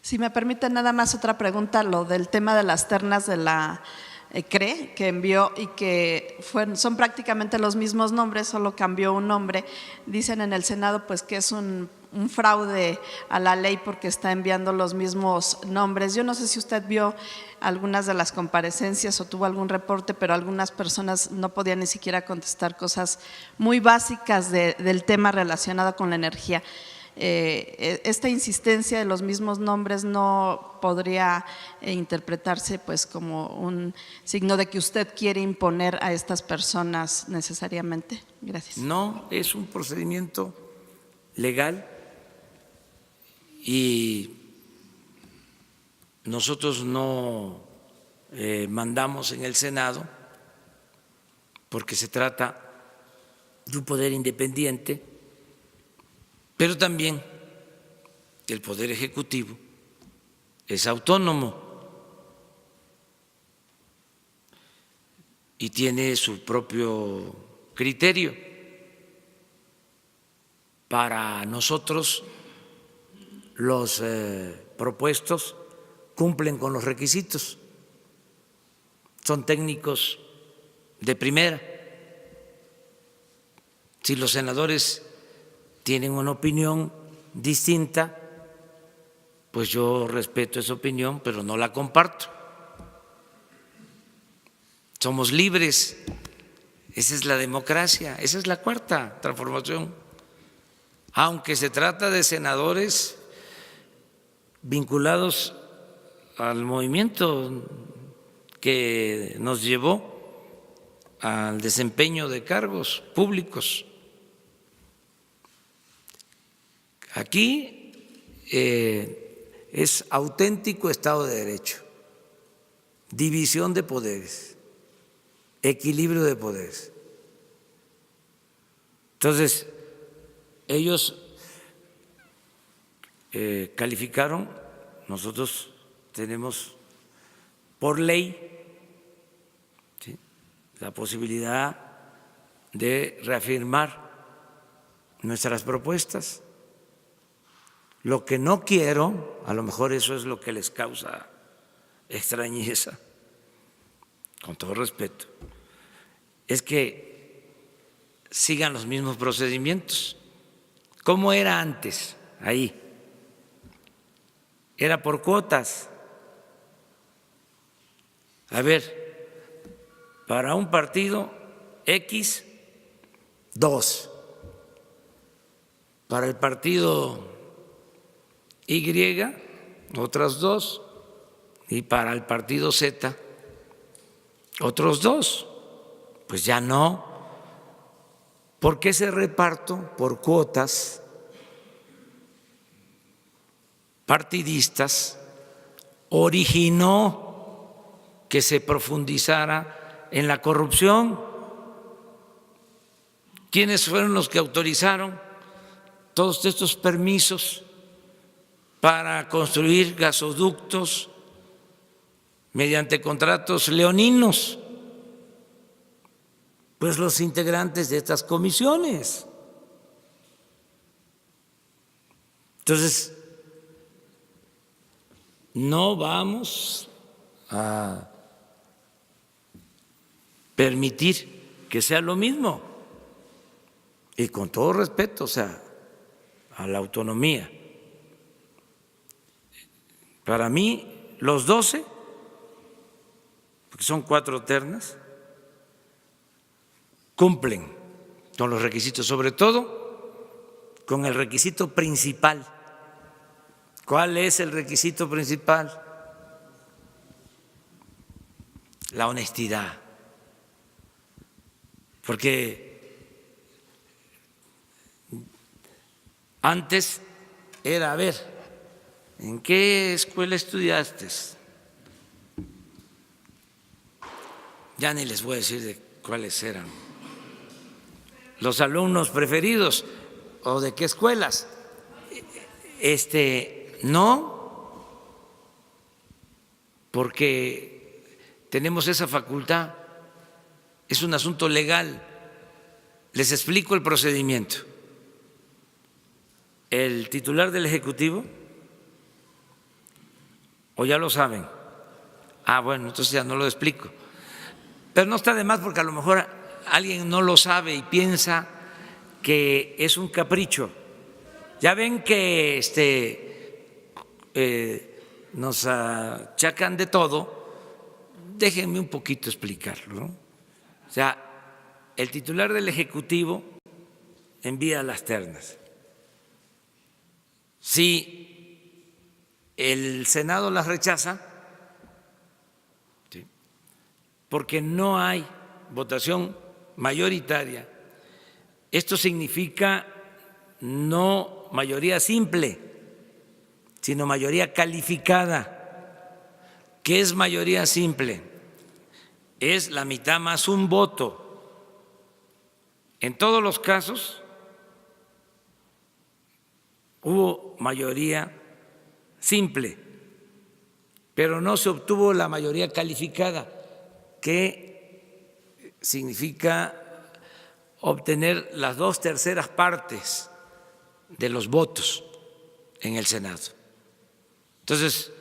Si me permite nada más otra pregunta, lo del tema de las ternas de la CRE que envió y que son prácticamente los mismos nombres, solo cambió un nombre. Dicen en el Senado pues que es un fraude a la ley porque está enviando los mismos nombres. Yo no sé si usted vio algunas de las comparecencias o tuvo algún reporte, pero algunas personas no podían ni siquiera contestar cosas muy básicas del tema relacionado con la energía. Esta insistencia de los mismos nombres no podría interpretarse pues como un signo de que usted quiere imponer a estas personas necesariamente. Gracias. No, es un procedimiento legal y nosotros no mandamos en el Senado porque se trata de un poder independiente, pero también el Poder Ejecutivo es autónomo y tiene su propio criterio. Para nosotros, los propuestos cumplen con los requisitos, son técnicos de primera. Si los senadores tienen una opinión distinta, pues yo respeto esa opinión, pero no la comparto. Somos libres, esa es la democracia, esa es la cuarta transformación. Aunque se trata de senadores vinculados al movimiento que nos llevó al desempeño de cargos públicos. Aquí es auténtico Estado de Derecho, división de poderes, equilibrio de poderes. Entonces, ellos calificaron, nosotros tenemos por ley, ¿sí?, la posibilidad de reafirmar nuestras propuestas. Lo que no quiero, a lo mejor eso es lo que les causa extrañeza, con todo respeto, es que sigan los mismos procedimientos. ¿Cómo era antes ahí? Era por cuotas. A ver, para un partido X, 2. Para el partido Y, otras 2, y para el partido Z, otros 2. Pues ya no. porque ese reparto por cuotas partidistas originó que se profundizara en la corrupción. ¿Quiénes fueron los que autorizaron todos estos permisos para construir gasoductos mediante contratos leoninos? Pues los integrantes de estas comisiones. Entonces, no vamos a permitir que sea lo mismo. Y con todo respeto, o sea, a la autonomía. Para mí, los 12, porque son 4 ternas, cumplen con los requisitos, sobre todo con el requisito principal. ¿Cuál es el requisito principal? La honestidad. Porque antes era, a ver, ¿en qué escuela estudiaste? Ya ni les voy a decir de cuáles eran los alumnos preferidos o de qué escuelas. No, porque tenemos esa facultad, es un asunto legal. Les explico el procedimiento. El titular del Ejecutivo, o ya lo saben, bueno, entonces ya no lo explico, pero no está de más porque a lo mejor alguien no lo sabe y piensa que es un capricho. Ya ven que nos achacan de todo, déjenme un poquito explicarlo, ¿no? O sea, el titular del Ejecutivo envía las ternas. Si el Senado las rechaza, ¿sí?, porque no hay votación mayoritaria, esto significa no mayoría simple, sino mayoría calificada. ¿Qué es mayoría simple? Es la mitad más un voto. En todos los casos hubo mayoría simple, pero no se obtuvo la mayoría calificada, que significa obtener las 2/3 partes de los votos en el Senado. Entonces,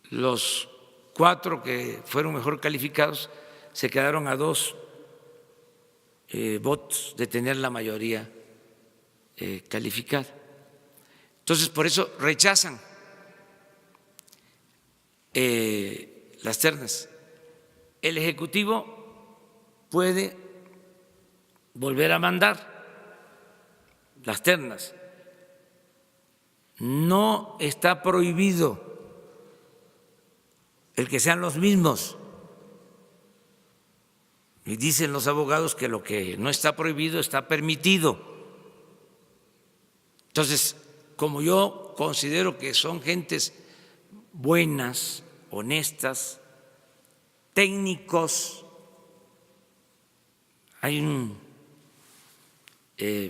los 4 que fueron mejor calificados se quedaron a 2 votos de tener la mayoría calificada. Entonces, por eso rechazan las ternas. El Ejecutivo puede volver a mandar las ternas. No está prohibido el que sean los mismos. Y dicen los abogados que lo que no está prohibido está permitido. Entonces, como yo considero que son gentes buenas, honestas, técnicos, hay un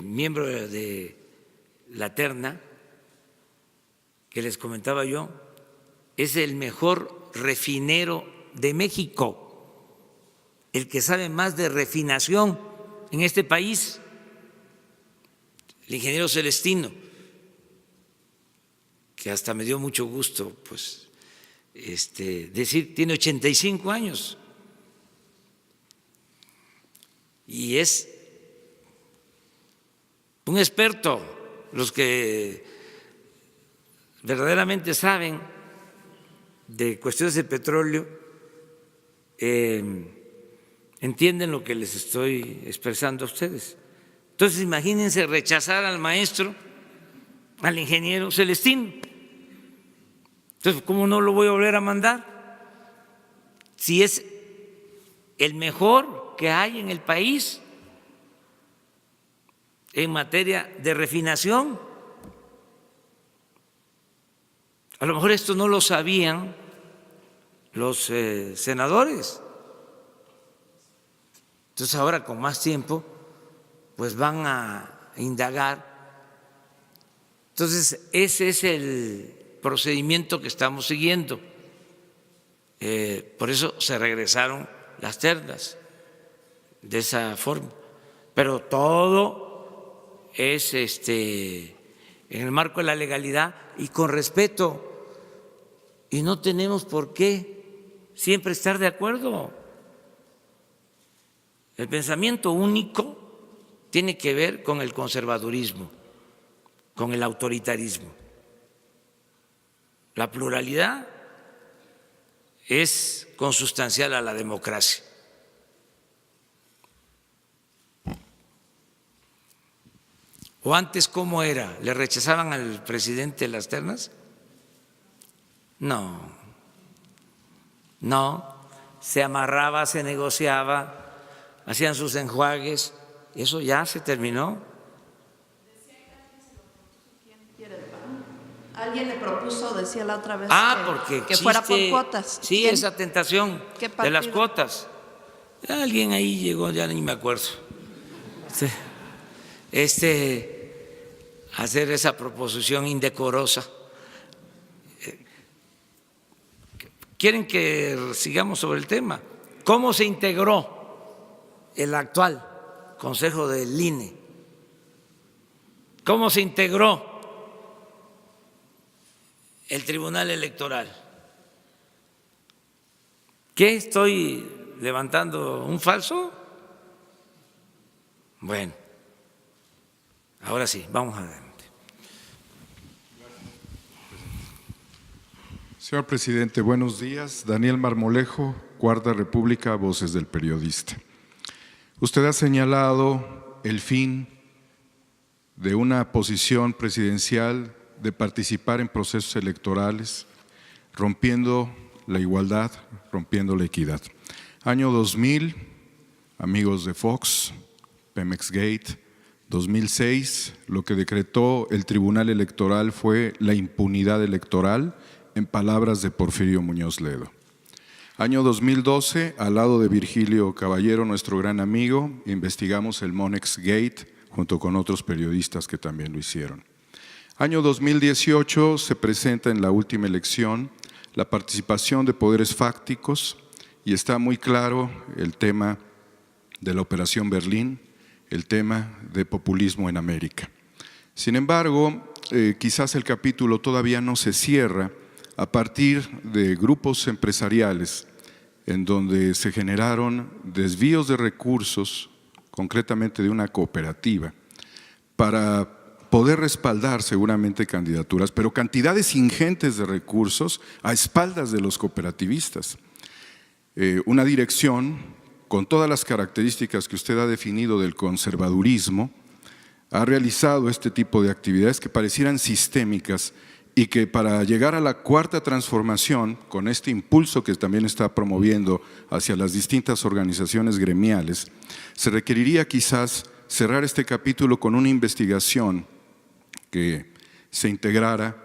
miembro de la terna que les comentaba yo, es el mejor refinero de México, el que sabe más de refinación en este país, el ingeniero Celestino, que hasta me dio mucho gusto pues decir, tiene 85 años y es un experto. Los que verdaderamente saben de cuestiones de petróleo entienden lo que les estoy expresando a ustedes. Entonces, imagínense rechazar al maestro, al ingeniero Celestino. Entonces, ¿cómo no lo voy a volver a mandar? Si es el mejor que hay en el país en materia de refinación. A lo mejor esto no lo sabían los senadores. Entonces ahora con más tiempo pues van a indagar. Entonces ese es el procedimiento que estamos siguiendo. Por eso se regresaron las ternas de esa forma. Pero todo es en el marco de la legalidad y con respeto. Y no tenemos por qué siempre estar de acuerdo. El pensamiento único tiene que ver con el conservadurismo, con el autoritarismo. La pluralidad es consustancial a la democracia. ¿O antes cómo era? ¿Le rechazaban al presidente las ternas? No, se amarraba, se negociaba, hacían sus enjuagues, eso ya se terminó. Alguien le propuso, decía la otra vez, porque que fuera por cuotas. Sí, ¿Quién? esa tentación de las cuotas. Alguien ahí llegó, ya ni me acuerdo. Hacer esa proposición indecorosa. ¿Quieren que sigamos sobre el tema? ¿Cómo se integró el actual Consejo del INE? ¿Cómo se integró el Tribunal Electoral? ¿Qué estoy levantando un falso? Bueno, ahora sí, vamos adelante. Señor presidente, buenos días. Daniel Marmolejo, Cuarta República, Voces del Periodista. Usted ha señalado el fin de una posición presidencial de participar en procesos electorales, rompiendo la igualdad, rompiendo la equidad. Año 2000, amigos de Fox, Pemex Gate. 2006, lo que decretó el Tribunal Electoral fue la impunidad electoral, en palabras de Porfirio Muñoz Ledo. Año 2012, al lado de Virgilio Caballero, nuestro gran amigo, investigamos el Monex Gate junto con otros periodistas que también lo hicieron. Año 2018 se presenta en la última elección la participación de poderes fácticos y está muy claro el tema de la Operación Berlín, el tema de populismo en América. Sin embargo, quizás el capítulo todavía no se cierra a partir de grupos empresariales en donde se generaron desvíos de recursos, concretamente de una cooperativa, para poder respaldar seguramente candidaturas, pero cantidades ingentes de recursos a espaldas de los cooperativistas. Una dirección con todas las características que usted ha definido del conservadurismo, ha realizado este tipo de actividades que parecieran sistémicas y que para llegar a la cuarta transformación, con este impulso que también está promoviendo hacia las distintas organizaciones gremiales, se requeriría quizás cerrar este capítulo con una investigación que se integrara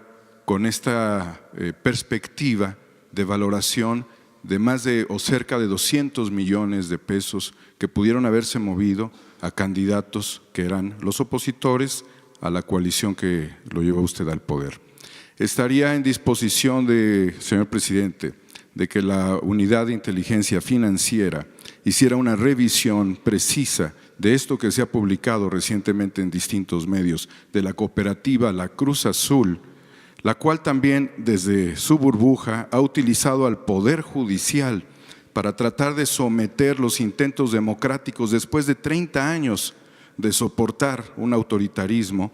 con esta perspectiva de valoración de más de o cerca de 200 millones de pesos que pudieron haberse movido a candidatos que eran los opositores a la coalición que lo llevó usted al poder. Estaría en disposición de, señor presidente, de que la Unidad de Inteligencia Financiera hiciera una revisión precisa de esto que se ha publicado recientemente en distintos medios, de la cooperativa La Cruz Azul, la cual también desde su burbuja ha utilizado al Poder Judicial para tratar de someter los intentos democráticos después de 30 años de soportar un autoritarismo,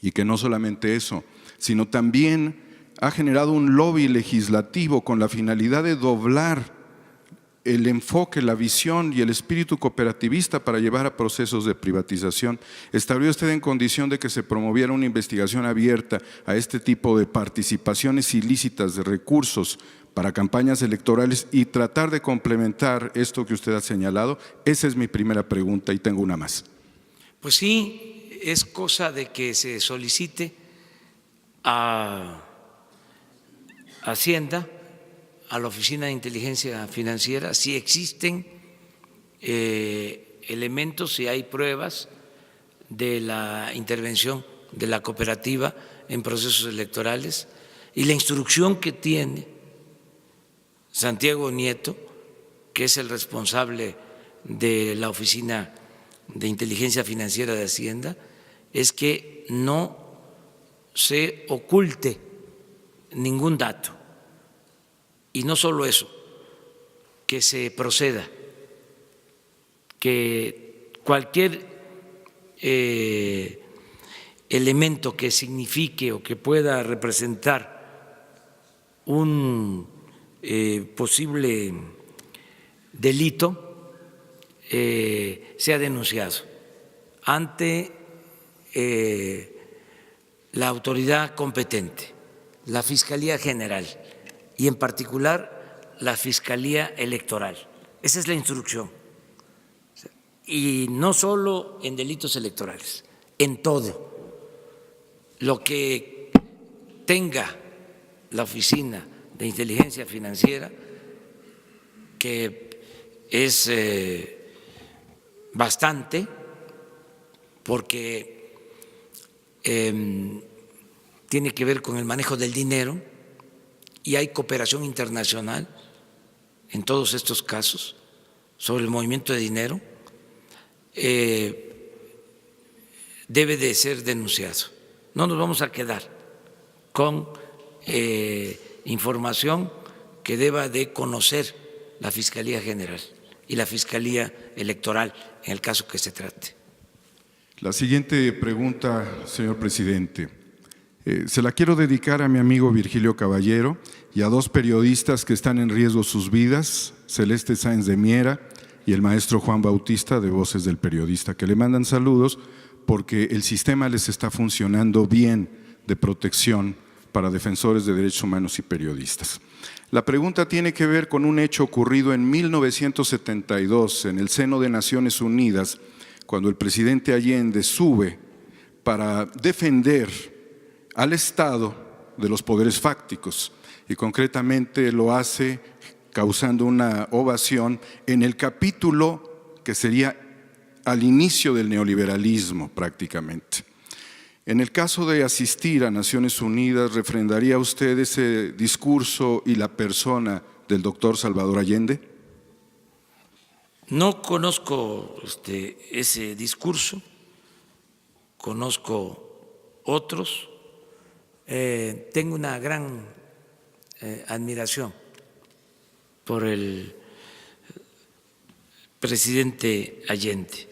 y que no solamente eso, sino también ha generado un lobby legislativo con la finalidad de doblar el enfoque, la visión y el espíritu cooperativista para llevar a procesos de privatización. ¿Estaría usted en condición de que se promoviera una investigación abierta a este tipo de participaciones ilícitas de recursos para campañas electorales y tratar de complementar esto que usted ha señalado? Esa es mi primera pregunta y tengo una más. Pues sí, es cosa de que se solicite a Hacienda, a la Oficina de Inteligencia Financiera, si existen elementos, si hay pruebas de la intervención de la cooperativa en procesos electorales, y la instrucción que tiene Santiago Nieto, que es el responsable de la Oficina de Inteligencia Financiera de Hacienda, es que no se oculte ningún dato. Y no solo eso, que se proceda, que cualquier elemento que signifique o que pueda representar un posible delito sea denunciado ante la autoridad competente, la Fiscalía General y en particular la Fiscalía Electoral. Esa es la instrucción. Y no solo en delitos electorales, en todo lo que tenga la Oficina de Inteligencia Financiera, que es bastante, porque tiene que ver con el manejo del dinero y hay cooperación internacional en todos estos casos sobre el movimiento de dinero, debe de ser denunciado. No nos vamos a quedar con información que deba de conocer la Fiscalía General y la Fiscalía Electoral en el caso que se trate. La siguiente pregunta, señor presidente, se la quiero dedicar a mi amigo Virgilio Caballero y a dos periodistas que están en riesgo sus vidas, Celeste Sáenz de Miera y el maestro Juan Bautista de Voces del Periodista, que le mandan saludos porque el sistema les está funcionando bien de protección para defensores de derechos humanos y periodistas. La pregunta tiene que ver con un hecho ocurrido en 1972 en el seno de Naciones Unidas, cuando el presidente Allende sube para defender al Estado de los poderes fácticos y concretamente lo hace causando una ovación en el capítulo que sería al inicio del neoliberalismo prácticamente. En el caso de asistir a Naciones Unidas, ¿refrendaría usted ese discurso y la persona del doctor Salvador Allende? No conozco ese discurso, conozco otros. Tengo una gran admiración por el presidente Allende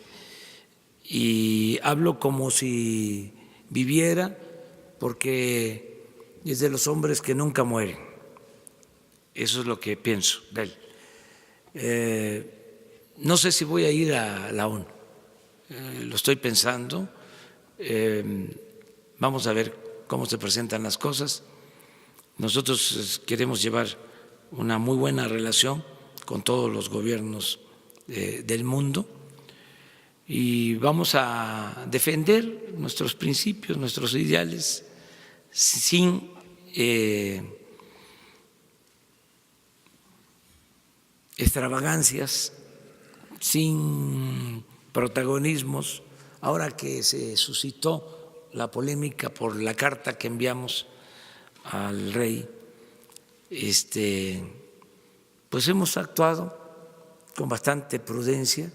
y hablo como si viviera, porque es de los hombres que nunca mueren. Eso es lo que pienso de él. No sé si voy a ir a la ONU, lo estoy pensando, vamos a ver cómo se presentan las cosas. Nosotros queremos llevar una muy buena relación con todos los gobiernos del mundo y vamos a defender nuestros principios, nuestros ideales, sin extravagancias, sin protagonismos. Ahora que se suscitó la polémica por la carta que enviamos al rey, pues hemos actuado con bastante prudencia.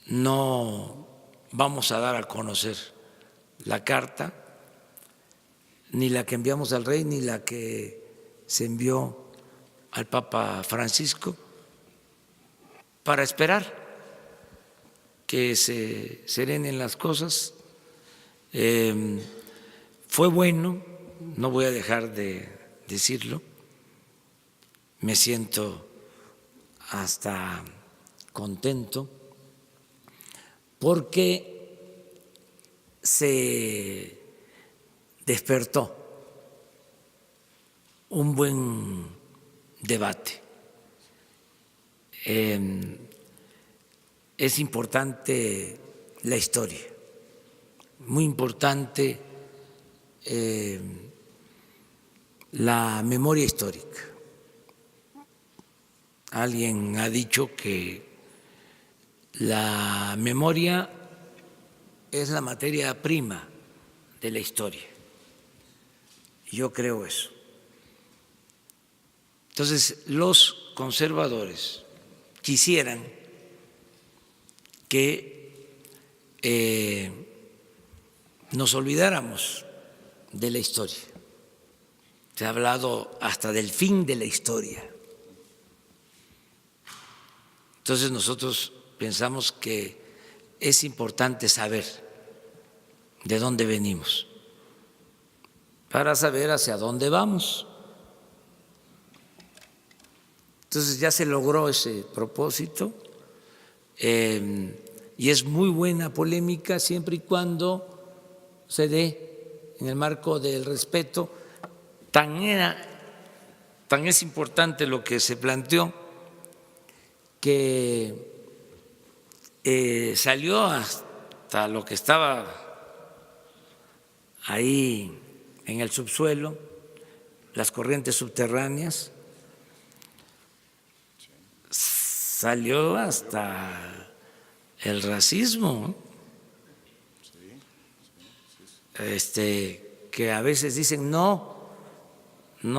No vamos a dar a conocer la carta, ni la que enviamos al rey, ni la que se envió al Papa Francisco, para esperar que se serenen las cosas. Fue bueno, no voy a dejar de decirlo, me siento hasta contento porque se despertó un buen debate. Es importante la historia. Muy importante la memoria histórica. Alguien ha dicho que la memoria es la materia prima de la historia. Yo creo eso. Entonces, los conservadores quisieran que nos olvidáramos de la historia. Se ha hablado hasta del fin de la historia. Entonces nosotros pensamos que es importante saber de dónde venimos para saber hacia dónde vamos. Entonces ya se logró ese propósito y es muy buena polémica siempre y cuando se dé en el marco del respeto. Tan es importante lo que se planteó que salió hasta lo que estaba ahí en el subsuelo, las corrientes subterráneas, salió hasta el racismo, que a veces dicen no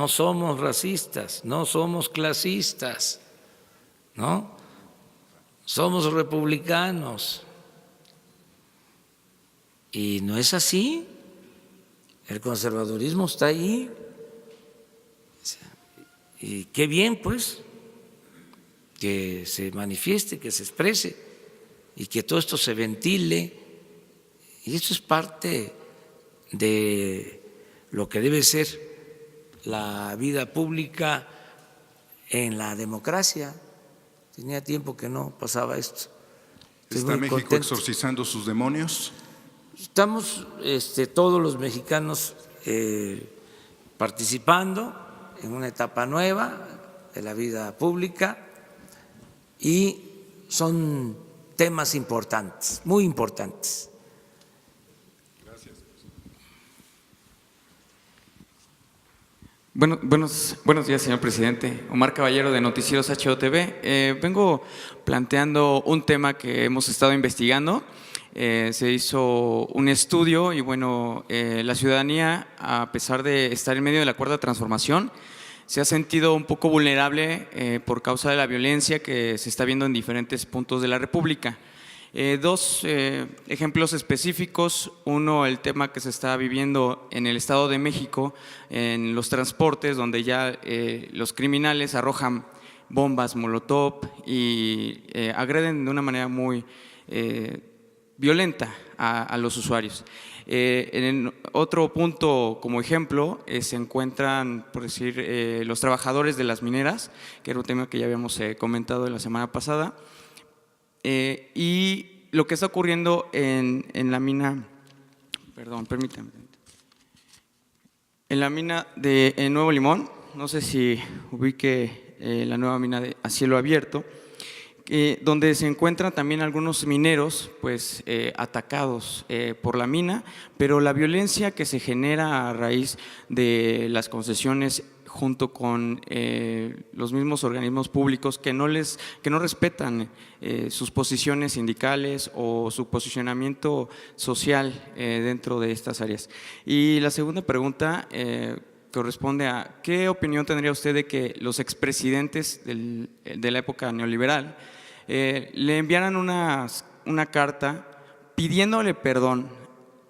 somos racistas, no somos clasistas, ¿no? Somos republicanos. Y no es así. El conservadurismo está ahí. Y qué bien, pues, que se manifieste, que se exprese y que todo esto se ventile. Y esto es parte de lo que debe ser la vida pública en la democracia. Tenía tiempo que no pasaba esto. ¿Está México exorcizando sus demonios? Estamos todos los mexicanos participando en una etapa nueva de la vida pública y son temas importantes, muy importantes. Buenos días, señor presidente. Omar Caballero, de Noticieros HOTV. Vengo planteando un tema que hemos estado investigando. Se hizo un estudio y bueno, la ciudadanía, a pesar de estar en medio de la cuarta transformación, se ha sentido un poco vulnerable por causa de la violencia que se está viendo en diferentes puntos de la República. Dos ejemplos específicos. Uno, el tema que se está viviendo en el Estado de México, en los transportes, donde ya los criminales arrojan bombas molotov y agreden de una manera muy violenta a los usuarios. En otro punto, como ejemplo, se encuentran, por decir, los trabajadores de las mineras, que era un tema que ya habíamos comentado la semana pasada. Y lo que está ocurriendo en la mina, permítanme, en la mina de Nuevo Limón, no sé si ubique la nueva mina a cielo abierto, donde se encuentran también algunos mineros pues atacados por la mina, pero la violencia que se genera a raíz de las concesiones junto con los mismos organismos públicos que no respetan sus posiciones sindicales o su posicionamiento social dentro de estas áreas. Y la segunda pregunta corresponde a ¿qué opinión tendría usted de que los expresidentes de la época neoliberal le enviaran una carta pidiéndole perdón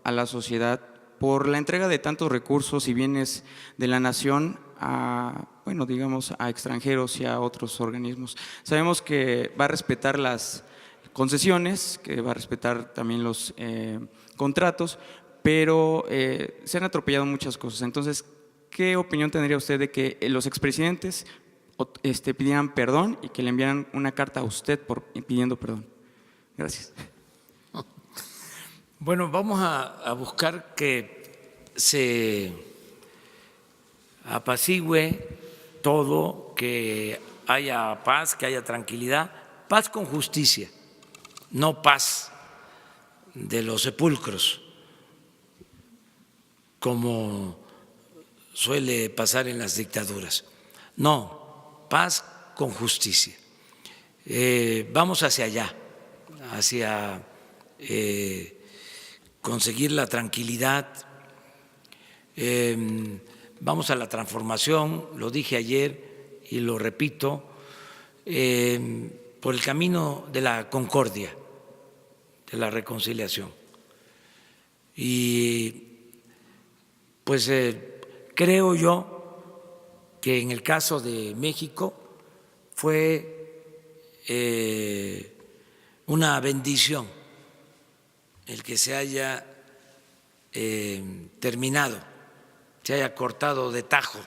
a la sociedad por la entrega de tantos recursos y bienes de la nación a extranjeros y a otros organismos? Sabemos que va a respetar las concesiones, que va a respetar también los contratos, pero se han atropellado muchas cosas. Entonces, ¿qué opinión tendría usted de que los expresidentes pidieran perdón y que le enviaran una carta a usted pidiendo perdón? Gracias. Bueno, vamos a buscar que se apacigüe todo, que haya paz, que haya tranquilidad, paz con justicia, no paz de los sepulcros, como suele pasar en las dictaduras. No, paz con justicia. Vamos hacia allá, hacia conseguir la tranquilidad. Vamos a la transformación, lo dije ayer y lo repito, por el camino de la concordia, de la reconciliación. Y pues creo yo que en el caso de México fue una bendición el que se haya terminado, se haya cortado de tajo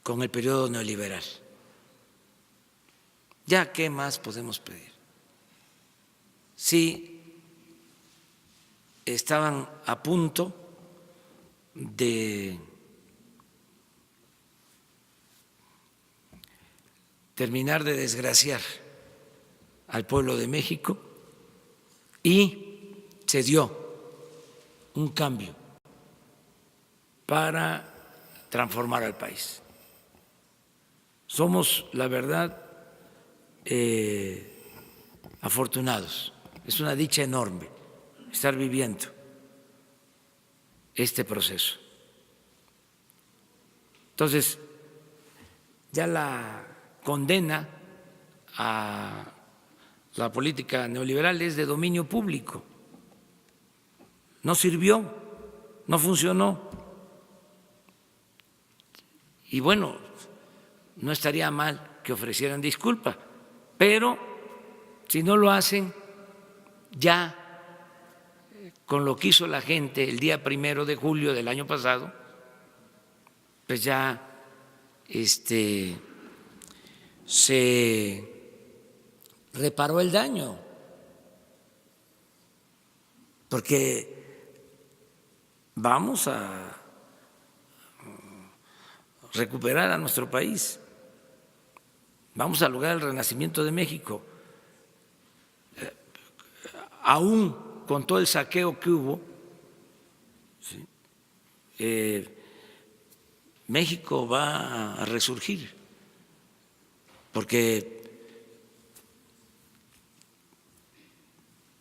con el periodo neoliberal. ¿Ya qué más podemos pedir? Sí, estaban a punto de terminar de desgraciar al pueblo de México y se dio un cambio para transformar al país. Somos, la verdad, afortunados. Es una dicha enorme estar viviendo este proceso. Entonces, ya la condena a la política neoliberal es de dominio público. No sirvió, no funcionó. Y bueno, no estaría mal que ofrecieran disculpa, pero si no lo hacen, ya con lo que hizo la gente el día 1 de julio del año pasado, pues ya se reparó el daño, porque vamos a recuperar a nuestro país, vamos a lograr el renacimiento de México, aún con todo el saqueo que hubo. ¿Sí? México va a resurgir, porque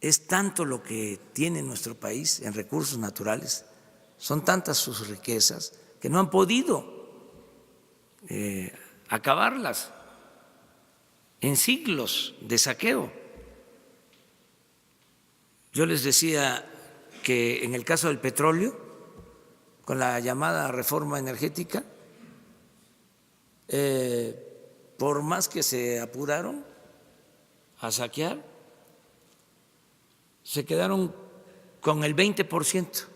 es tanto lo que tiene nuestro país en recursos naturales, son tantas sus riquezas que no han podido acabarlas en siglos de saqueo. Yo les decía que en el caso del petróleo, con la llamada reforma energética, por más que se apuraron a saquear, se quedaron con el 20%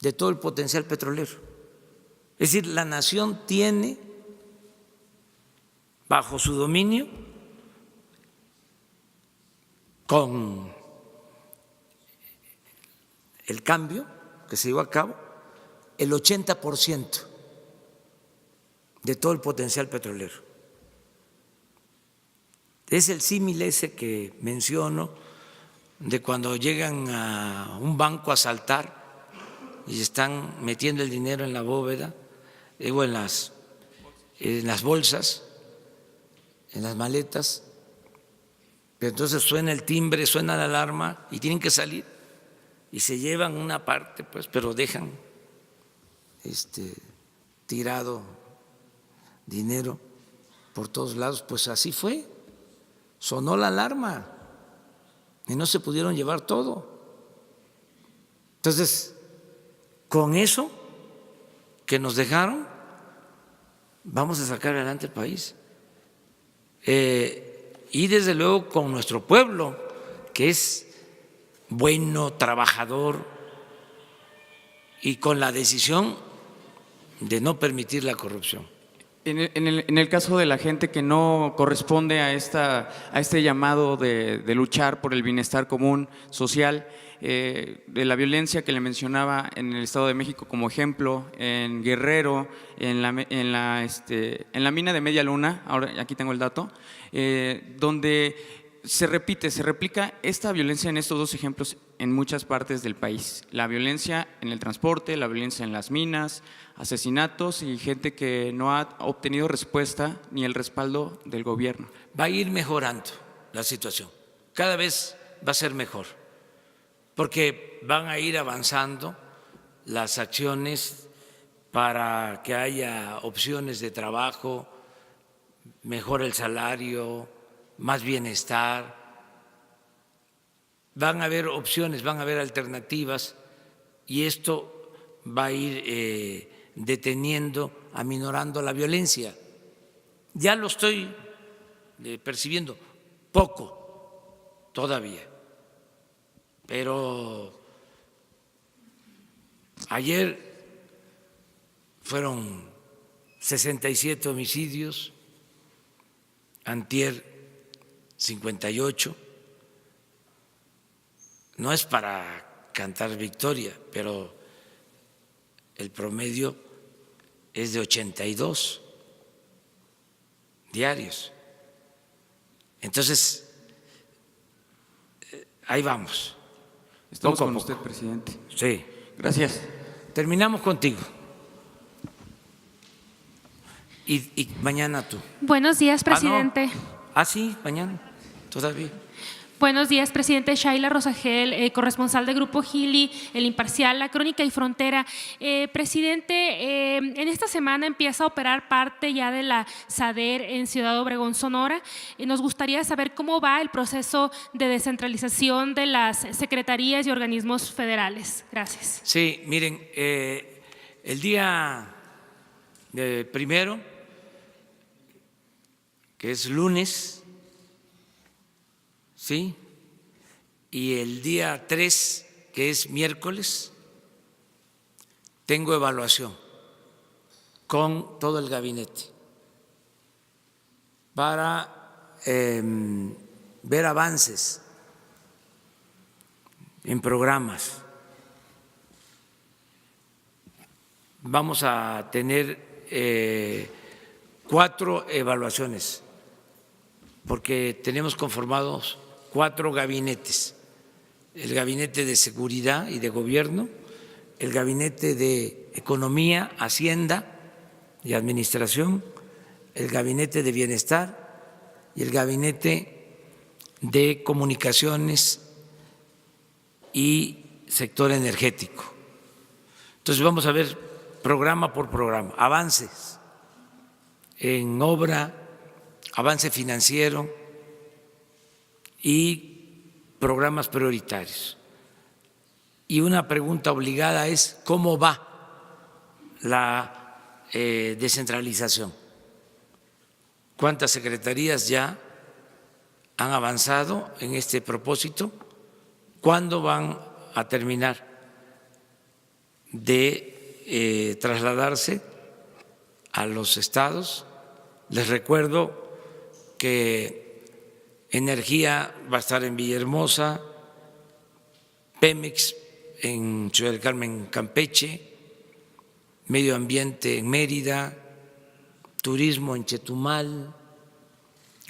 de todo el potencial petrolero. Es decir, la nación tiene bajo su dominio, con el cambio que se llevó a cabo, el 80% de todo el potencial petrolero. Es el símil ese que menciono de cuando llegan a un banco a asaltar y están metiendo el dinero en la bóveda o en las bolsas, en las maletas, pero entonces suena el timbre, suena la alarma y tienen que salir y se llevan una parte, pues, pero dejan tirado dinero por todos lados. Pues así fue, sonó la alarma y no se pudieron llevar todo. Entonces, con eso que nos dejaron, vamos a sacar adelante el país. Y desde luego con nuestro pueblo, que es bueno, trabajador, y con la decisión de no permitir la corrupción. En el caso de la gente que no corresponde a este llamado de luchar por el bienestar común social, de la violencia que le mencionaba en el Estado de México como ejemplo, en Guerrero, en la mina de Media Luna, ahora aquí tengo el dato, donde se replica esta violencia en estos dos ejemplos en muchas partes del país. La violencia en el transporte, la violencia en las minas, asesinatos y gente que no ha obtenido respuesta ni el respaldo del gobierno. Va a ir mejorando la situación, cada vez va a ser mejor, porque van a ir avanzando las acciones para que haya opciones de trabajo, mejor el salario, más bienestar. Van a haber opciones, van a haber alternativas y esto va a ir deteniendo, aminorando la violencia. Ya lo estoy percibiendo, poco todavía, pero ayer fueron 67 homicidios, antier 58. No es para cantar victoria, pero el promedio es de 82 diarios. Entonces, ahí vamos. Estamos Poco a con poco. usted, presidente. Sí. Gracias. Terminamos contigo. Y mañana tú. Buenos días, presidente. Sí, mañana, todavía. Buenos días, presidente. Shaila Rosagel, corresponsal de Grupo Gili, El Imparcial, La Crónica y Frontera. Presidente, en esta semana empieza a operar parte ya de la SADER en Ciudad Obregón, Sonora. Nos gustaría saber cómo va el proceso de descentralización de las secretarías y organismos federales. Gracias. Sí, miren, el día primero, que es lunes, ¿sí? Y el día 3, que es miércoles, tengo evaluación con todo el gabinete para ver avances en programas. Vamos a tener 4 evaluaciones, porque tenemos conformados 4 gabinetes: el gabinete de seguridad y de gobierno, el gabinete de economía, hacienda y administración, el gabinete de bienestar y el gabinete de comunicaciones y sector energético. Entonces vamos a ver programa por programa, avances en obra, avance financiero y programas prioritarios. Y una pregunta obligada es: ¿cómo va la descentralización? ¿Cuántas secretarías ya han avanzado en este propósito? ¿Cuándo van a terminar de trasladarse a los estados? Les recuerdo que energía va a estar en Villahermosa, Pemex en Ciudad del Carmen, Campeche, medio ambiente en Mérida, turismo en Chetumal,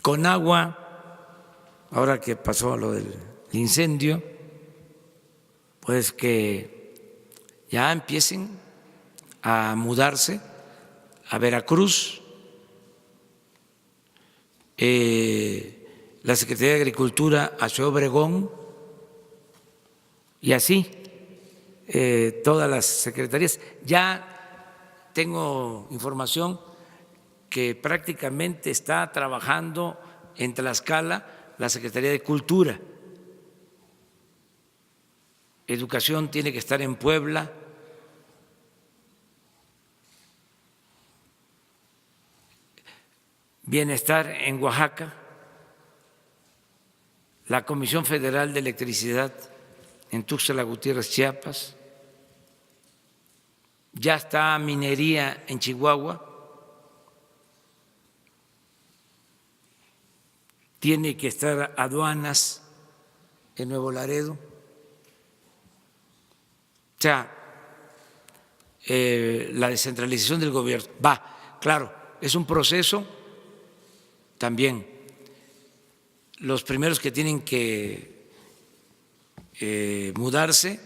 Conagua, ahora que pasó lo del incendio, pues que ya empiecen a mudarse a Veracruz, la Secretaría de Agricultura a Ciudad Obregón, y así todas las secretarías. Ya tengo información que prácticamente está trabajando en Tlaxcala la Secretaría de Cultura. Educación tiene que estar en Puebla. Bienestar en Oaxaca. La Comisión Federal de Electricidad en Tuxtla Gutiérrez, Chiapas. Ya está minería en Chihuahua. Tiene que estar aduanas en Nuevo Laredo. O sea, la descentralización del gobierno va, claro, es un proceso también los primeros que tienen que mudarse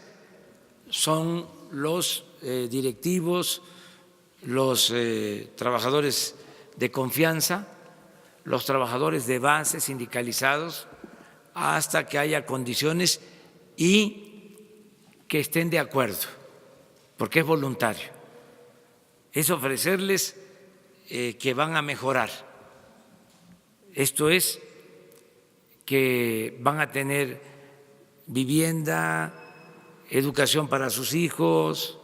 son los directivos, los trabajadores de confianza, los trabajadores de base sindicalizados, hasta que haya condiciones y que estén de acuerdo, porque es voluntario. Es ofrecerles que van a mejorar. Esto es que van a tener vivienda, educación para sus hijos,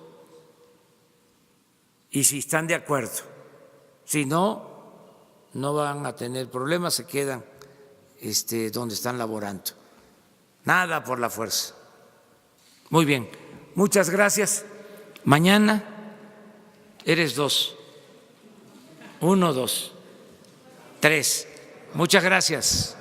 y si están de acuerdo. Si no, no van a tener problemas, se quedan donde están laborando. Nada por la fuerza. Muy bien, muchas gracias. Mañana eres 2. 1, 2, 3. Muchas gracias.